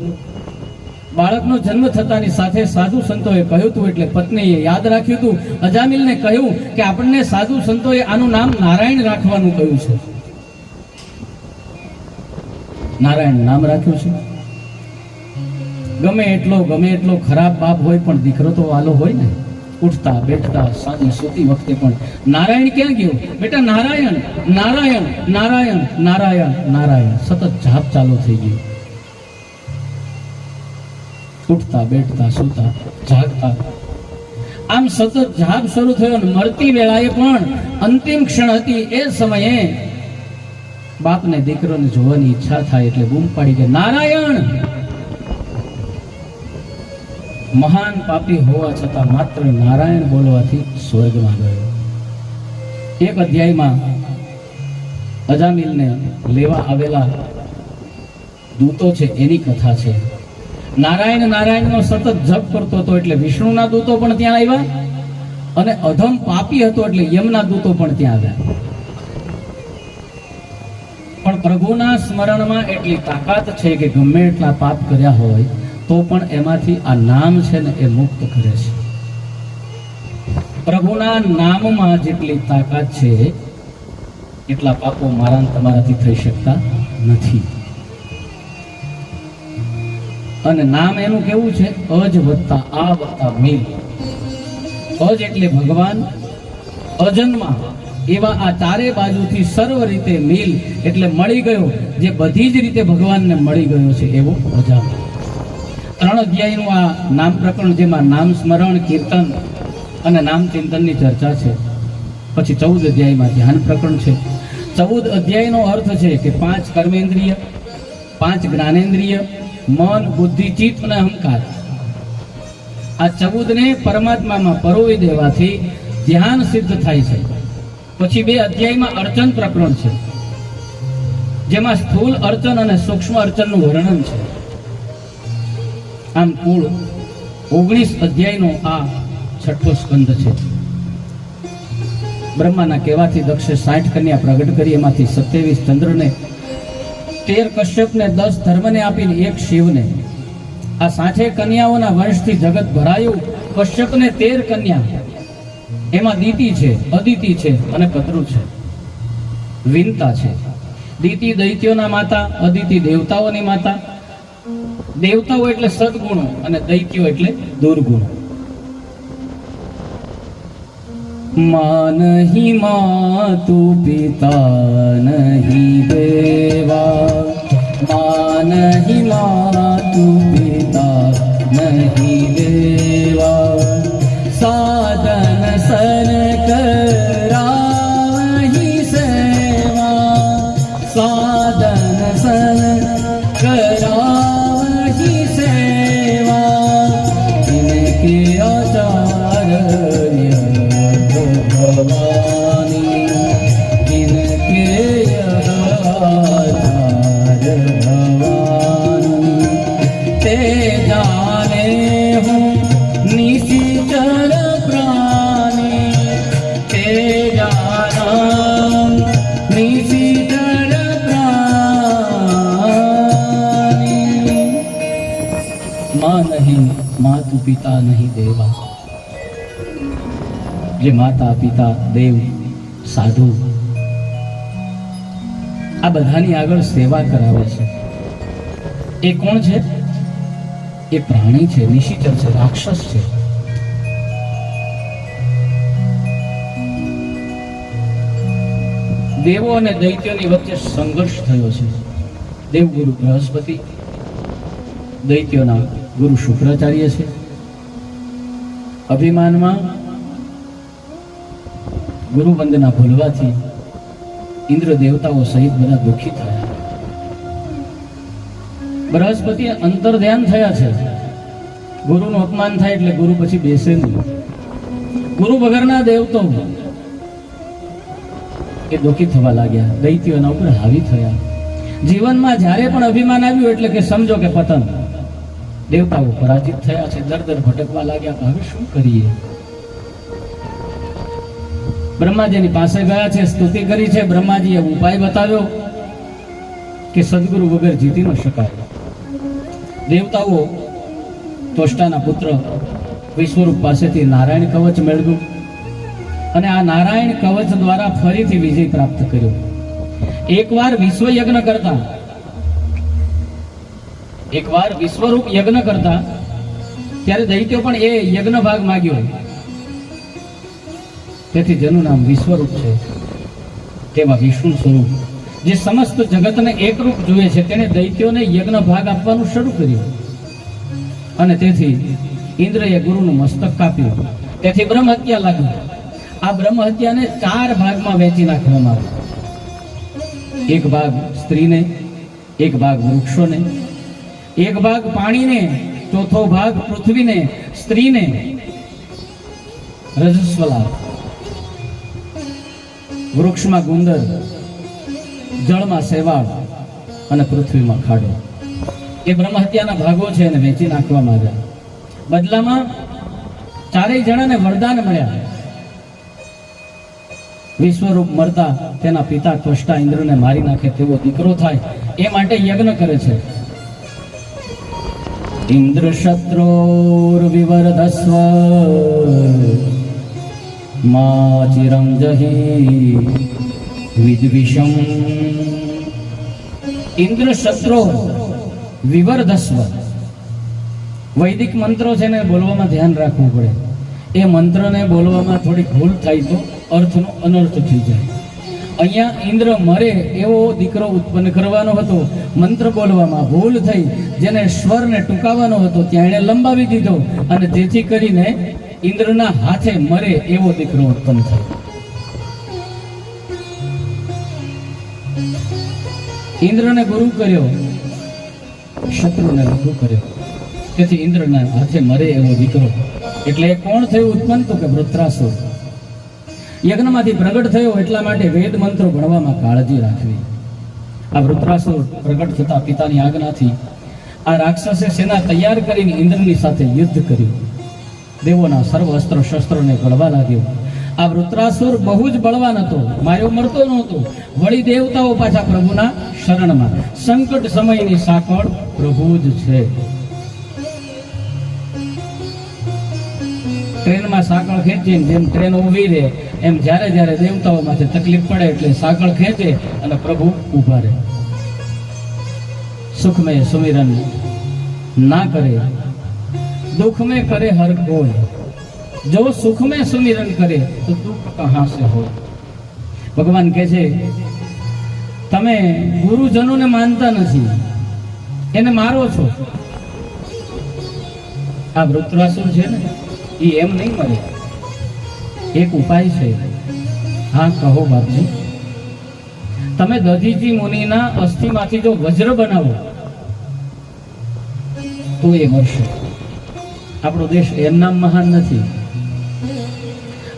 બાળકનો જન્મ થતાની સાથે સાધુ સંતોએ કહ્યું હતું એટલે પત્નીએ યાદ રાખ્યું હતું. અજામિલને કહ્યું કે આપણને સાધુ સંતોએ આનું નામ નારાયણ રાખવાનું કહ્યું છે. નારાયણ નામ રાખ્યું છે. ગમે એટલો ખરાબ બાપ હોય પણ દીકરો તો વાલો હોય ને. ઉઠતા બેઠતા સાંજે સૂતી વખતે પણ નારાયણ ક્યાં ગયો? બેટા નારાયણ નારાયણ નારાયણ નારાયણ નારાયણ સતત જાપ ચાલુ થઈ ગયો. ઉઠતા બેઠતા સૂતા જાગતા આમ સતત જાપ શરૂ થયો. મરતી વેળાએ પણ અંતિમ ક્ષણ હતી એ સમયે બાપને દીકરોને જોવાની ઈચ્છા થાય એટલે બૂમ પાડી કે નારાયણ. મહાન પાપી હોવા છતાં માત્ર નારાયણ બોલવાથી સ્વર્ગમાં ગયો. એક અધ્યાયમાં અજામિલને લેવા આવેલા દૂતો છે એની કથા છે. નારાયણ નારાયણનો સતત જપ કરતો હતો એટલે વિષ્ણુના દૂતો પણ ત્યાં આવ્યા અને અધમ પાપી હતો એટલે યમના દૂતો પણ ત્યાં આવ્યા. પણ પ્રભુના સ્મરણમાં એટલી તાકાત છે કે ગમે એટલા પાપ કર્યા હોય તો પણ એમાંથી આ નામ છે ને એ મુક્ત કરે છે. પ્રભુના નામમાં જેટલી તાકાત છે એટલા પાપો મારા તમારાથી થઈ શકતા નથી. અને નામ એનું કેવું છે? અજ વત્તા આ વત્તા મીલ. અજ એટલે ભગવાન, અજન્મા એવા આ ચારે બાજુથી સર્વ રીતે મીલ એટલે મળી ગયો, જે બધી જ રીતે ભગવાનને મળી ગયો છે એવો અજામિલ. 3 અધ્યાયનું આ નામ પ્રકરણ જેમાં નામ સ્મરણ, કીર્તન અને નામ ચિંતનની ચર્ચા છે. પછી 14 અધ્યાયમાં ધ્યાન પ્રકરણ છે. 14 અધ્યાયનો અર્થ છે કે 5 કર્મેન્દ્રિય, 5 જ્ઞાનેન્દ્રિય, મન, બુદ્ધિ, ચિત્ત અને અહંકાર, આ 14 ને પરમાત્મામાં પરોવી દેવાથી ધ્યાન સિદ્ધ થાય છે. પછી 2 અધ્યાયમાં અર્ચન પ્રકરણ છે જેમાં સ્થૂળ અર્ચન અને સૂક્ષ્મ અર્ચનનું વર્ણન છે. આમ કુલ 19 અધ્યાયનો આ 6થો સ્કંદ છે. બ્રહ્માના કહેવાથી દક્ષે 60 કન્યા પ્રગટ કરી, એમાંથી 27 ચંદ્રને, 13 કશ્યપને, 10 ધર્મને આપીને 1 શિવને. આ 60 કન્યાઓના વંશથી જગત ભરાયું. કશ્યપને 13 કન્યા, એમાં દીતિ છે, અદિતિ છે અને કદ્રુ છે, વિનતા છે. દીતિ દૈત્યોના માતા, અદિતિ દેવતાઓની માતા. દેવતાઓ એટલે સદગુણો અને દૈત્યો એટલે દુર્ગુણો. માં નહીં માતુ પિતા નહીં દેવા, માં નહીં માતુ પિતા નહીં દેવા, સાધન સર કરાવહી સેવા, સાધન સર કરાવહી સેવા, ઇનકે આચાર્ય ભવાની, ઇનકે આચાર્ય ભવાની, તે જાને હું નિશિચર પ્રાણી, તે જાના નિશિચર પ્રાણી. માં નહીં માતુ પિતા નહીં દેવા, જે માતા પિતા દેવ સાધુ આ બધાની આગળ સેવા કરાવે છે. એ કોણ છે? એ પ્રાણી છે, નિશિચર છે, રાક્ષસ છે. દેવો અને દૈત્યોની વચ્ચે સંઘર્ષ થયો છે. દેવગુરુ બૃહસ્પતિ, દૈત્યોના ગુરુ શુક્રાચાર્ય છે. અભિમાનમાં ગુરુ વંદના ભૂલવાથી ઇન્દ્ર દેવતાઓ સહિત બધા દુઃખી થયા. બૃહસ્પતિ અંતર ધ્યાન થયા છે. ગુરુનું અપમાન થાય એટલે ગુરુ પછી બેસે નહીં. ગુરુ વગરના દેવતો એ દુઃખી થવા લાગ્યા, દૈત્યોના ઉપર હાવી થયા. જીવનમાં જ્યારે પણ અભિમાન આવ્યું એટલે કે સમજો કે પતન. દેવતાઓ પરાજિત થયા છે, દર દર ભટકવા લાગ્યા. હવે શું કરીએ? બ્રહ્માજીની પાસે ગયા છે, સ્તુતિ કરી છે. બ્રહ્માજીએ ઉપાય બતાવ્યો કે સદગુરુ વગર જીતી ન શકાય. દેવતાઓ તોષ્ટાના પુત્ર વિશ્વરૂપ પાસેથી નારાયણ કવચ મેળવ્યું અને આ નારાયણ કવચ દ્વારા ફરીથી વિજય પ્રાપ્ત કર્યો. એકવાર વિશ્વ યજ્ઞ કરતા, એકવાર વિશ્વરૂપ યજ્ઞ કરતા ત્યારે દૈત્યો પણ એ યજ્ઞ ભાગ માંગ્યો. તેથી જેનું નામ વિશ્વરૂપ છે તેવા વિષ્ણુ સ્વરૂપ જે સમસ્ત જગતને એકરૂપ જુએ છે, તેને દૈત્યોને યજ્ઞ ભાગ આપવાનું શરૂ કર્યું. અને તેથી ઇન્દ્રએ ગુરુનું મસ્તક કાપ્યું. તેથી બ્રહ્મ હત્યા લાગી. આ બ્રહ્મ હત્યાને 4 ભાગમાં વહેંચી નાખવામાં આવી. એક ભાગ સ્ત્રીને, એક ભાગ વૃક્ષોને, એક ભાગ પાણીને, ચોથો ભાગ પૃથ્વીને, સ્ત્રીને રજસ્વલા, વૃક્ષમાં ગુંદર, જળમાં શેવાળ અને પૃથ્વીમાં ખાડો. એ બ્રહ્મ હત્યાના ભાગો છે અને વેચી નાખવામાં આવ્યા. બદલામાં 4 જણાને વરદાન મળ્યા. વિશ્વરૂપ મરતા તેના પિતા ત્વષ્ટા ઇન્દ્રને મારી નાખે તેવો દીકરો થાય એ માટે યજ્ઞ કરે છે. ઇન્દ્ર શત્રોર વિવર્ધસ્વ મા ચિરં જહી વિદ્વિષમ. ઇન્દ્ર શત્રો વિવર્ધસ્વ. વૈદિક મંત્રો છે ને બોલવામાં ધ્યાન રાખવું પડે. એ મંત્રને બોલવામાં થોડી ભૂલ થાય તો અર્થનો અનર્થ થઈ જાય. અહીંયા ઇન્દ્ર મરે એવો દીકરો ઉત્પન્ન કરવાનો હતો, મંત્ર બોલવામાં ભૂલ થઈ, જેને સ્વરને ટૂંકાવવાનો હતો ત્યાં એણે લંબાવી દીધો અને જેથી કરીને ઇન્દ્રના હાથે મરે એવો દીકરો ઉત્પન્ન થયો. ઇન્દ્રને ગુરુ કર્યો, શત્રુને લઘુ કર્યો. તેથી ઇન્દ્રના હાથે મરે એવો દીકરો. એટલે કોણ થયું ઉત્પન્ન? તો કે વૃત્રાસુર. યજ્ઞમાંથી પ્રગટ થયો એટલા માટે વેદ મંત્રો ભણવામાં કાળજી રાખવી. આ વૃત્રાસુર પ્રગટ થતા પિતાની આજ્ઞાથી આ રાક્ષસે સેના તૈયાર કરીને ઇન્દ્રની સાથે યુદ્ધ કર્યું. દેવોના સર્વ અસ્ત્ર શસ્ત્રોને ગળવા લાગ્યો. આ વૃત્રાસુર બહુ જ બળવાન હતો, માર્યો મરતો નહોતો. વળી દેવતાઓ પાછા પ્રભુના શરણમાં. સંકટ સમયની સાંકળ પ્રભુ જ છે. ટ્રેનમાં સાંકળ ખેંચીને જેમ ટ્રેન ઊભી રહે એમ જ્યારે જ્યારે દેવતાઓમાંથી તકલીફ પડે એટલે સાંકળ ખેંચે અને પ્રભુ ઊભા રહે. સુખ મેં સુમિરન ના કરે, दुख में करे हर कोई, जो सुख में सुमिरन करे तो दुख कहां से हो. भगवान કહે છે તમે ગુરુજનોને માનતા નથી, એને મારો છો. આ વૃત્રાસુર છે ને એ એમ નહીં મરે. એક ઉપાય છે. હા કહો બાપજી. તમે દધીજી મુનિના અસ્થિમાંથી જો વજ્ર બનાવો તો એ મરશે. આપણો દેશ એમના મહાન નથી.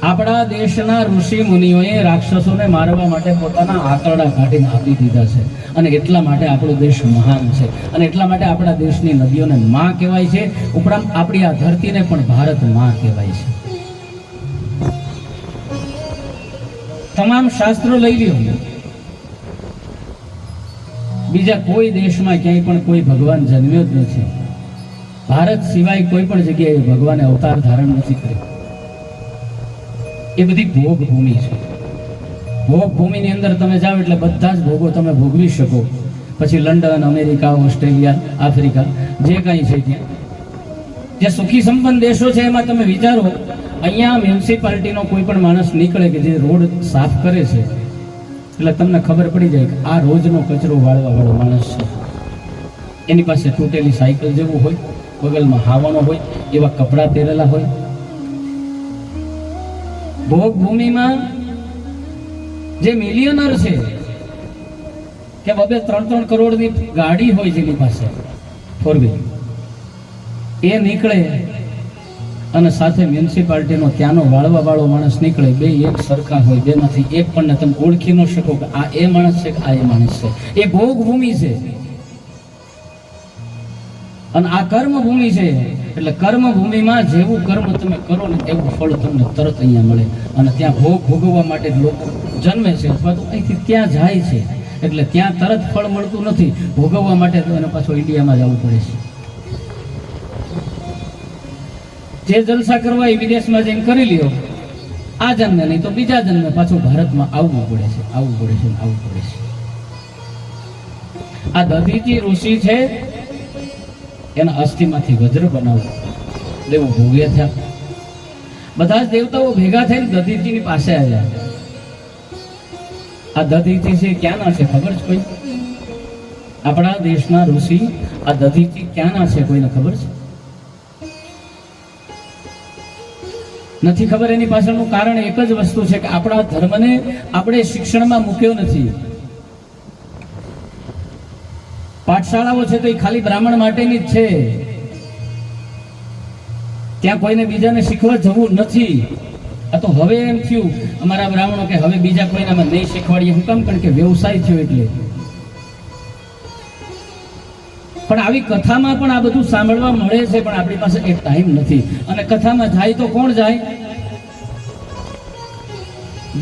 આપણા દેશના ઋષિ મુનિઓએ રાક્ષસોને મારવા માટે પોતાના આંતરડા કાઢીને આપી દીધા છે અને એટલા માટે આપણો દેશ મહાન છે અને એટલા માટે આપણા દેશની નદીઓને માં કહેવાય છે. ઉપરાંત આપણી આ ધરતીને પણ ભારત માં કહેવાય છે. તમામ શાસ્ત્રો લઈ લ્યો, બીજા કોઈ દેશમાં ક્યાંય પણ કોઈ ભગવાન જન્મ્યો જ નથી. ભારત સિવાય કોઈ પણ જગ્યાએ ભગવાને અવતાર ધારણ નથી કર્યો. એ બધી ભોગ ભૂમિ છે. ભોગ ભૂમિની અંદર તમે જાઓ એટલે બધા જ ભોગો તમે ભોગવી શકો. પછી લંડન, અમેરિકા, ઓસ્ટ્રેલિયા, આફ્રિકા જે કંઈ છે ત્યાં જે સુખી સંપન્ન દેશો છે એમાં તમે વિચારો, અહીંયા મ્યુનિસિપાલિટીનો કોઈ પણ માણસ નીકળે કે જે રોડ સાફ કરે છે એટલે તમને ખબર પડી જાય કે આ રોજનો કચરો વાળવા વાળો માણસ છે. એની પાસે તૂટેલી સાયકલ જેવું હોય, બગલમાં હાવણો હોય, એવા કપડાં પહેરેલા હોય. ભોગ ભૂમિમાં જે મિલિયનર છે કે 2-3 કરોડની ગાડી હોય જેની પાસે, 4 વ્હીલ એ નીકળે અને સાથે મ્યુનિસિપાલિટીનો ત્યાંનો વાળવા વાળો માણસ નીકળે, બે એક સરખા હોય, બેમાંથી એક પણ તમે ઓળખી ન શકો કે આ એ માણસ છે કે આ એ માણસ છે. એ ભોગ ભૂમિ છે અને આ કર્મ ભૂમિ છે. એટલે કર્મ ભૂમિમાં જેવું કર્મ તમે કરો ને એવું ફળ તમને તરત અહીંયા મળે. અને ત્યાં ભોગ ભોગવવા માટે લોકો જન્મે છે અથવા તો અહીંથી ત્યાં જાય છે. એટલે ત્યાં તરત ફળ મળતું નથી, ભોગવવા માટે તો એને પાછો ઇન્ડિયામાં જવું પડે છે. જે જલસા કરવા એ વિદેશમાં જઈને કરી લ્યો, આ જન્મે નહીં તો બીજા જન્મે પાછું ભારતમાં આવવું પડે છે. આ દધીચી ઋષિ છે, એના અસ્થિમાંથી વજ્ર બનાવવું દેવું ભોગ્ય થયા. બધા જ દેવતાઓ ભેગા થઈને દધીચીની પાસે આવ્યા. આ દધીચી છે ક્યાંના છે ખબર છે કોઈ? આપણા દેશના ઋષિ આ દધીચી ક્યાંના છે કોઈને ખબર છે? નથી ખબર. એની પાછળનું કારણ એક જ વસ્તુ છે કે આપણા ધર્મને આપણે શિક્ષણમાં મૂક્યો નથી. પાઠશાળાઓ છે તો એ ખાલી બ્રાહ્મણ માટેની જ છે. ત્યાં કોઈને બીજાને શીખવા જવું નથી. આ તો હવે એમ થયું અમારા બ્રાહ્મણો કે હવે બીજા કોઈનામાં નહીં શીખવાડીએ. હું કામ? કારણ કે વ્યવસાય થયો એટલે. પણ આવી કથામાં પણ આ બધું સાંભળવા મળે છે, પણ આપણી પાસે એક ટાઈમ નથી. અને કથામાં જાય તો કોણ જાય?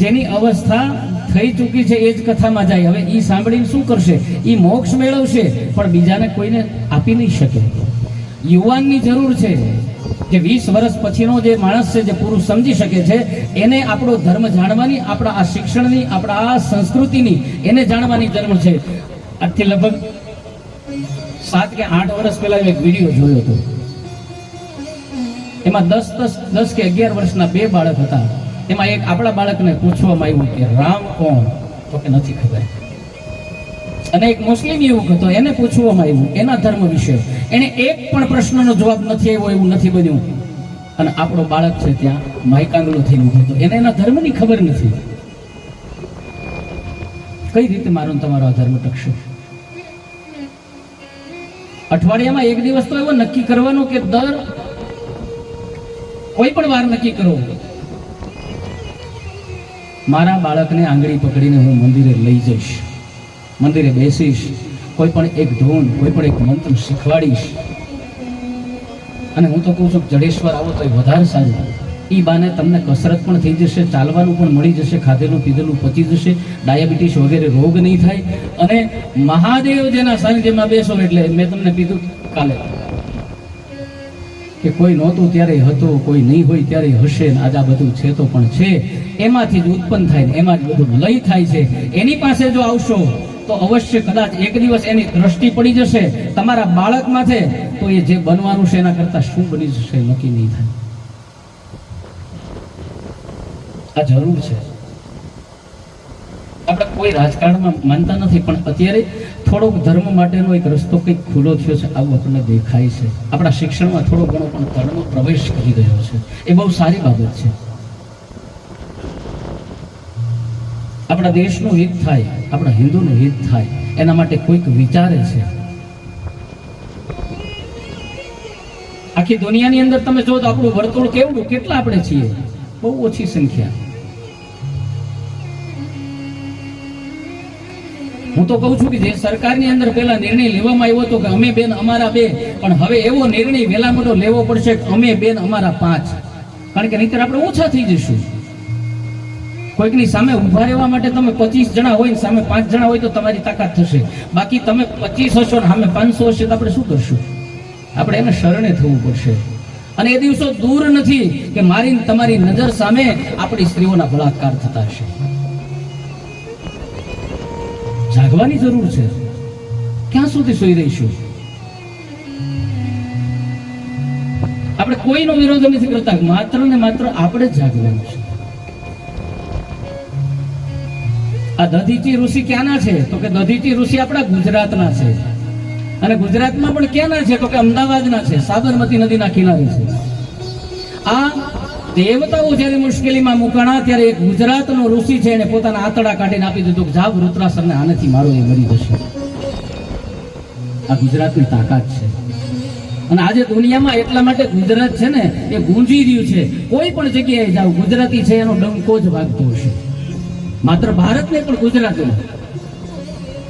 જેની અવસ્થા થઈ ચૂકી છે એ જ કથામાં જાય. હવે ઈ સાંભળીને શું કરશે? ઈ મોક્ષ મેળવશે પણ બીજાને કોઈને આપી નહીં શકે. યુવાનની જરૂર છે. જે 20 વર્ષ પછીનો જે માણસ છે, જે પુરુષ સમજી શકે છે, એને આપણો ધર્મ જાણવાની, આપણા આ શિક્ષણની, આપણા આ સંસ્કૃતિની એને જાણવાની જરૂર છે. આજથી લગભગ 7 કે 8 વર્ષ પહેલા એક વિડીયો જોયો હતો. એમાં 10 કે 11 વર્ષના 2 બાળક હતા. એમાં એક આપણા બાળકને પૂછવામાં આવ્યું કે રામ કોણ? તો કે નથી ખબર. અને એક મુસ્લિમ યુવક હતો, એને પૂછવામાં આવ્યું એના ધર્મ વિશે. એને એક પણ પ્રશ્નનો જવાબ નથી આવ્યો, એવું નથી બન્યું. અને આપણો બાળક છે ત્યાં માયકાંગલો થઈને ઊભો હતો, એને એના ધર્મની ખબર નથી. કઈ રીતે મારો ને તમારો આ ધર્મ ટકશે? અઠવાડિયામાં એક દિવસ તો એવો નક્કી કરવાનો કે દર કોઈ પણ વાર નક્કી કરો, મારા બાળકને આંગળી પકડીને હું મંદિરે લઈ જઈશ, મંદિરે બેસીશ, કોઈ પણ એક ધૂન, કોઈ પણ એક મંત્ર શીખવાડીશ. અને હું તો કહું છું જડેશ્વર આવો તો વધારે સારું. એ બાને તમને કસરત પણ થઈ જશે, ચાલવાનું પણ મળી જશે, ખાધેલું પીધેલું પચી જશે, ડાયાબિટીસ વગેરે રોગ નહીં થાય. અને મહાદેવ જેના સાનિધ્યમાં બેસો એટલે મેં તમને કીધું કાલે કે કોઈ નહોતું ત્યારે હતું, કોઈ નહીં હોય ત્યારે હશે, ને આજ આ બધું છે તો પણ છે. એમાંથી જ ઉત્પન્ન થાય ને એમાં જ બધું લય થાય છે. એની પાસે જો આવશો તો અવશ્ય કદાચ એક દિવસ એની દ્રષ્ટિ પડી જશે તમારા બાળક માથે, તો એ જે બનવાનું છે એના કરતા શું બની જશે નક્કી નહીં થાય. આ જરૂર છે. આપણે કોઈ રાજકારણમાં માનતા નથી, પણ અત્યારે થોડોક ધર્મ માટેનો એક રસ્તો કંઈક ખુલ્લો થયો છે આવું આપણને દેખાય છે. આપણા શિક્ષણમાં થોડો ઘણો પણ ધર્મ પ્રવેશ કરી રહ્યો છે, એ બહુ સારી બાબત છે. આપણા દેશનું હિત થાય, આપણા હિન્દુનું હિત થાય, એના માટે કોઈક વિચારે છે. આખી દુનિયાની અંદર તમે જો તો આપણું વર્તુળ કેવડું, કેટલા આપણે છીએ? બહુ ઓછી સંખ્યા. હું તો કહું છું કે જે સરકારની અંદર પહેલા નિર્ણય લેવામાં આવ્યો હતો કે અમે બેન અમારા 2, પણ હવે એવો નિર્ણય વહેલા મોટો લેવો પડશે કે અમે બેન અમારા 5. કારણ કે નહીંતર આપણે ઓછા થઈ જઈશું. કોઈકની સામે ઉભા રહેવા માટે તમે 25 જણા હોય ને સામે 5 જણા હોય તો તમારી તાકાત થશે. બાકી તમે 25 હશો ને સામે 500 હશે તો આપણે શું કરશું? આપણે એને શરણે થવું પડશે. અને એ દિવસો દૂર નથી કે મારી તમારી નજર સામે આપણી સ્ત્રીઓના બળાત્કાર થતા હશે. જાગવાની જરૂર છે. ક્યાં સુધી સૂઈ રહીશું? આપણે કોઈનો વિરોધ નથી કરતા, માત્ર ને માત્ર આપણે જ જાગવાનું છે. આ દધીચી ઋષિ ક્યાંના છે? તો કે દધીચી ઋષિ આપણા ગુજરાતના છે. અને ગુજરાતમાં પણ ક્યાંના છે? તો કે અમદાવાદના છે, સાબરમતી નદીના કિનારે છે. આ દેવતાઓ જ્યારે મુશ્કેલીમાં મુકાણા ત્યારે એક ગુજરાતનો ઋષિ છે, એને પોતાના આંતડા કાઢીને આપી દીધું કે જા વૃત્રાસુરને આનેથી મારો, એ મરી જશે. આ ગુજરાતની તાકાત છે. અને આજે દુનિયામાં એટલા માટે ગુજરાત છે ને એ ગુંજી રહ્યું છે. કોઈ પણ જગ્યાએ જાઓ ગુજરાતી છે એનો ડંકો જ વાગતો હશે. માત્ર ભારત નહીં પણ ગુજરાતમાં.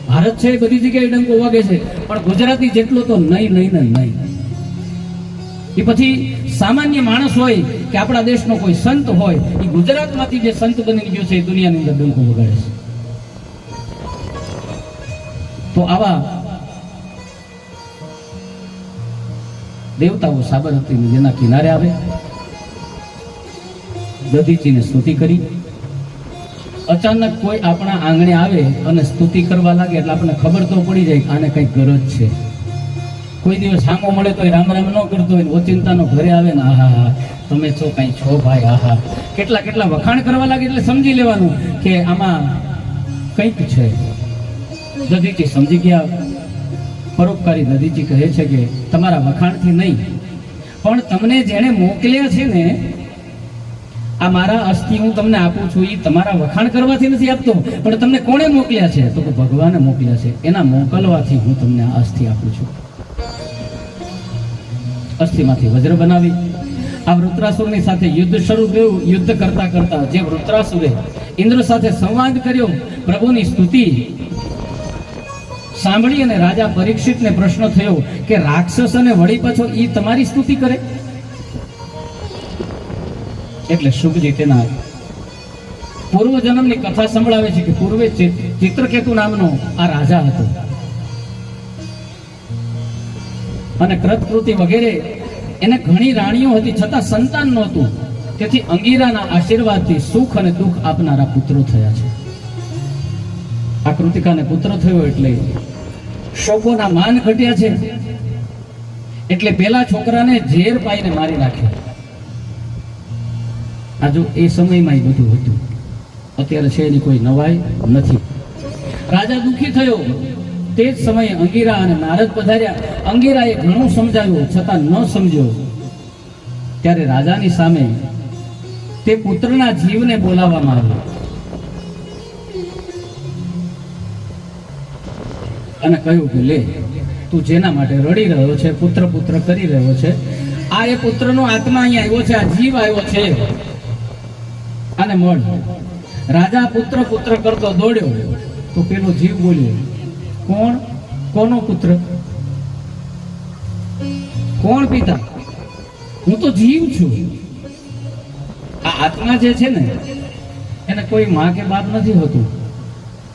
ભારત છે એ બધી જગ્યાએ ડંકો વાગે છે, પણ ગુજરાતી જેટલો તો નહીં નહીં ને નહીં. એ પછી સામાન્ય માણસ હોય કે આપણા દેશનો કોઈ સંત હોય, એ ગુજરાતમાંથી જે સંત બની ગયો છે એ દુનિયાની અંદર ડંકો વગાડે છે. તો આવા દેવતાઓ સાબરમતી નદીના કિનારે આવે, દધીચીને સ્તુતિ કરી. અચાનક કોઈ આપણા આંગણે આવે અને સ્તુતિ કરવા લાગે એટલે આપણને ખબર તો પડી જાય કે આને કંઈક ગરજ છે. કોઈ દિવસ સામો મળે તો રામ રામ ન કરતો હોય, ઓચિંતાનો ઘરે આવે ને આહા હા તમે છો કઈ છો ભાઈ, આહા કેટલા કેટલા વખાણ કરવા લાગે એટલે સમજી લેવાનું કે આમાં કંઈક છે. દધીચી સમજી ગયા. પરોપકારી દધીચી કહે છે કે તમારા વખાણથી નહીં, પણ તમને જેણે મોકલ્યા છે ને, આ મારા અસ્થિ હું તમને આપું છું, એ તમારા વખાણ કરવાથી નથી આપતો, પણ તમને કોણે મોકલ્યા છે? તો ભગવાને મોકલ્યા છે. એના મોકલવાથી હું તમને આ અસ્થિ આપું છું. અસ્થિમાંથી વજ્ર બનાવી આ વૃત્રાસુરની સાથે યુદ્ધ શરૂ થયું. યુદ્ધ કરતા કરતા જે વૃત્રાસુરે ઇન્દ્ર સાથે સંવાદ કર્યો, પ્રભુની સ્તુતિ સાંભળી અને રાજા પરીક્ષિતને પ્રશ્ન થયો કે રાક્ષસ અને વળી પાછો ઈ તમારી સ્તુતિ કરે? એટલે શુકજી તેના પૂર્વ જન્મની કથા સંભળાવે છે કે પૂર્વે ચિત્રકેતુ નામનો આ રાજા હતો અને કૃતકૃતિ વગેરે એને ઘણી રાણીઓ હતી, છતાં સંતાન નહોતું. તેથી અંગીરાના આશીર્વાદથી સુખ અને દુઃખ આપનારા પુત્રો થયા છે. આ કૃતિકાને પુત્ર થયો એટલે શોકોના માન ઘટ્યા છે. એટલે પેલા છોકરાને ઝેર પાઈને મારી નાખ્યો. આ જો એ સમયમાં બધું હતું, અત્યારે છે એની કોઈ નવાઈ નથી. રાજા દુઃખી થયો. તે જ સમયે અંગીરા અને નારદ પધાર્યા. અંગીરાએ ઘણું સમજાવ્યું છતાં ન સમજ્યો. ત્યારે રાજાની સામે તે પુત્રના જીવને બોલાવવામાં આવ્યો અને કહ્યું કે લે, તું જેના માટે રડી રહ્યો છે, પુત્ર પુત્ર કરી રહ્યો છે, આ એ પુત્રનો આત્મા અહીંયા આવ્યો છે, આ જીવ આવ્યો છે, આને મળ. રાજા પુત્ર પુત્ર કરતો દોડ્યો તો પેલો જીવ બોલ્યો, કોણ? કોનો પુત્ર? કોણ પિતા? હું તો જીવ છું. આ આત્મા જે છે ને એને કોઈ માં કે બાપ નથી હોતું,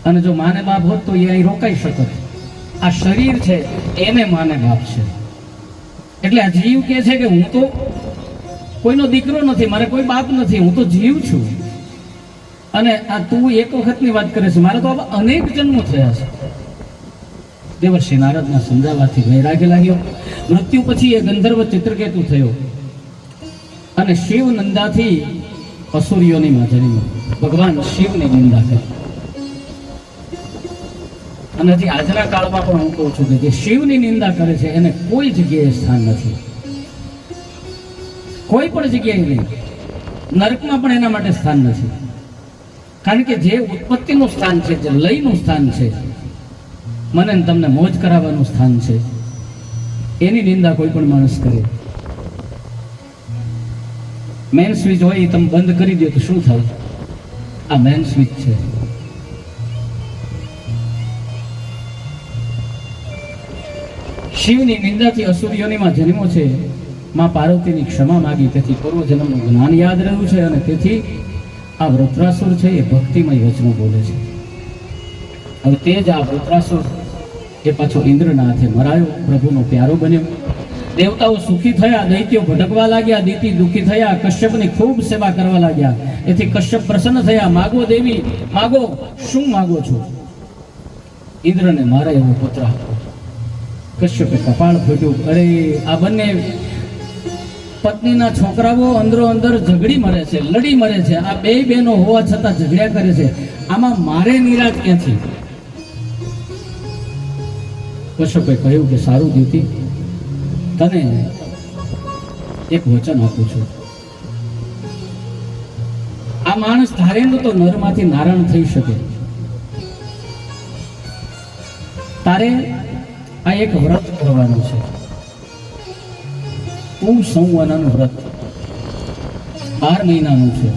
અને જો માને બાપ હોત તો એ અહીં રોકાઈ શકત. આ શરીર છે એને માને બાપ છે. એટલે આ જીવ કે છે કે હું તો કોઈનો દીકરો નથી, મારે કોઈ બાપ નથી, હું તો જીવ છું. અને આ તું એક વખતની વાત કરે છે, મારે તો આવા અનેક જન્મો થયા છે. દેવર્ષિ નારદના સમજાવવાથી વૈરાગ્ય લાગ્યો. મૃત્યુ પછી એ ગંધર્વ ચિત્રકેતુ થયો અને શિવ નંદાથી અસુરીઓની જન્મ્યો. ભગવાન શિવની નિંદા કરી. અને હજી આજના કાળમાં પણ હું કહું છું કે જે શિવની નિંદા કરે છે એને કોઈ જગ્યાએ સ્થાન નથી, કોઈ પણ જગ્યાએ નહીં. નરકમાં પણ એના માટે સ્થાન નથી. કારણ કે જે ઉત્પત્તિનું સ્થાન છે, જે લયનું સ્થાન છે, મને તમને મોજ કરાવવાનું સ્થાન છે, એની નિંદા કોઈ પણ માણસ કરે. મેન સ્વિચ હોય એ તમે બંધ કરી દો તો શું થાય? આ મેન સ્વિચ છે. શિવની નિંદાથી અસુરીઓનીમાં જન્મો છે. માં પાર્વતીની ક્ષમા માગી, તેથી પૂર્વજન્મનું જ્ઞાન યાદ રહ્યું છે અને તેથી આ વૃત્રાસુર છે એ ભક્તિમય વચનો બોલે છે. હવે તે જ આ વૃત્રાસુર એ પાછો ઇન્દ્રના હાથે મરાયો, પ્રભુનો પ્યારો બન્યો. દેવતાઓ સુખી થયા, દૈત્યો ભટકવા લાગ્યા, દિતિ દુઃખી થયા, કશ્યપની ખૂબ સેવા કરવા લાગ્યા. એથી કશ્યપ પ્રસન્ન થયા. માગો દેવી માગો, શું માગો છો? ઇન્દ્રને મારે એવો પુત્ર આપો. કશ્યપે કપાળ ફૂટ્યું. અરે આ બંને પત્નીના છોકરાઓ અંદરો અંદર ઝઘડી મરે છે, લડી મરે છે. આ બે બહેનો હોવા છતાં ઝઘડ્યા કરે છે. આમાં મારે નિરાશ ક્યાંથી? કશ્યપે કહ્યું કે સારું દીતી, તને એક વચન આપું છું. આ માણસ ધારેલું તો નરમાંથી નારાયણ થઈ શકે. તારે આ એક વ્રત કરવાનું છે. પુંસંવનન વ્રત 12 મહિનાનું છે.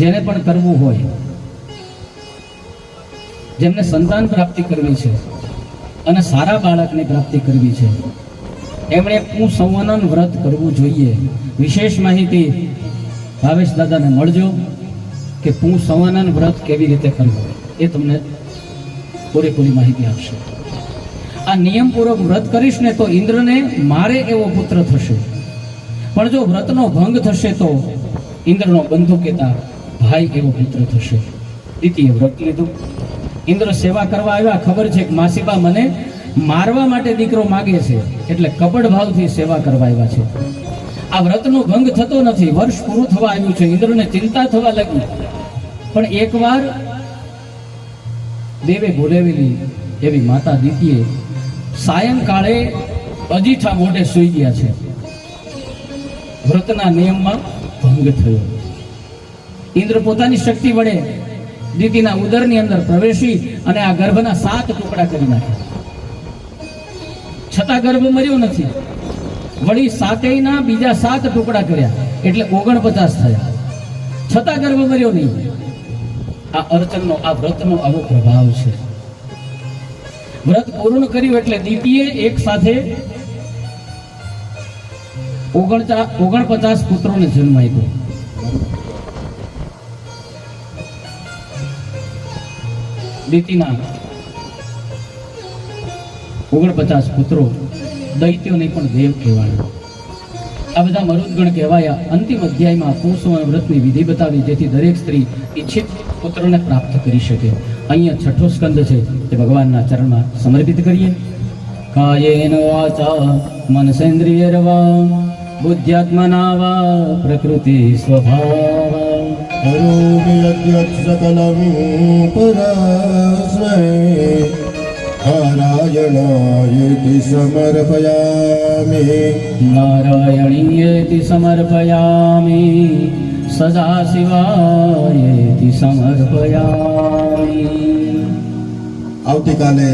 જેને પણ કરવું હોય, જેમને સંતાન પ્રાપ્તિ કરવી છે અને સારા બાળકની પ્રાપ્તિ કરવી છે, એમણે પુંસંવનન વ્રત કરવું જોઈએ. વિશેષ માહિતી ભાવેશ દાદાને મળજો કે પુંસંવનન વ્રત કેવી રીતે કરવું, એ તમને પૂરેપૂરી માહિતી આપશે. આ નિયમપૂર્વક વ્રત કરીશ ને તો ઇન્દ્રને મારે એવો પુત્ર થશે, પણ જો વ્રતનો ભંગ થશે તો ઇન્દ્રનો બંધુ કહેતા ભાઈ એવો પુત્ર થશે. દ્વિતીય વ્રત લીધું. ઇન્દ્ર સેવા કરવા આવ્યા. ખબર છે કે માસીબા મને મારવા માટે દીકરો માગે છે, એટલે કપટ ભાવથી સેવા કરવા આવ્યા છે. આ વ્રતનો ભંગ થતો નથી. વર્ષ પૂરું થવા આવ્યું છે. ઇન્દ્રને ચિંતા થવા લાગી. પણ એકવાર દેવે બોલાવેલી એવી માતા દીતીએ સાયંકાળે અજીઠા મોઢે સૂઈ ગયા છે. વ્રતના નિયમમાં ભંગ થયો. ઇન્દ્ર પોતાની શક્તિ વડે દીતીના ઉદરની અંદર પ્રવેશી અને આ ગર્ભના 7 ટુકડા કરી નાખ્યા. છતાં ગર્ભ મર્યો નથી. વળી 7 બીજા 7 ટુકડા કર્યા, એટલે 49 થયા. છતાં ગર્ભ મર્યો નહીં. આ અર્ચનનો, આ વ્રતનો આવો પ્રભાવ છે. વ્રત પૂર્ણ કર્યું એટલે દીતીએ એક સાથે 49 પુત્રોને જન્મ આપ્યો. દીતીના 49 પુત્રો દૈત્યોને પણ દેવ કહેવાયા. આ બધા મરુદગણ કહેવાયા. અંતિમ અધ્યાયમાં પુંસંવનન વ્રતની વિધિ બતાવી, જેથી દરેક સ્ત્રી ઈચ્છિત પુત્રને પ્રાપ્ત કરી શકે. અહીંયા 6ઠો સ્કંદ છે, તે ભગવાનના ચરણમાં સમર્પિત કરીએ. કાયેન વાચા મનસેન્દ્રિયર્વા બુદ્ધ્યાત્મના વા પ્રકૃતિ સ્વભાવ કરોમિ યદ્યत् સકલં પરસ્મૈ નારાયણાયેતિ સમર્પયામિ. નારાયણીયેતિ સમર્પયામિ. સદાશિવાયેતિ સમર્પયામિ. આવતીકાલે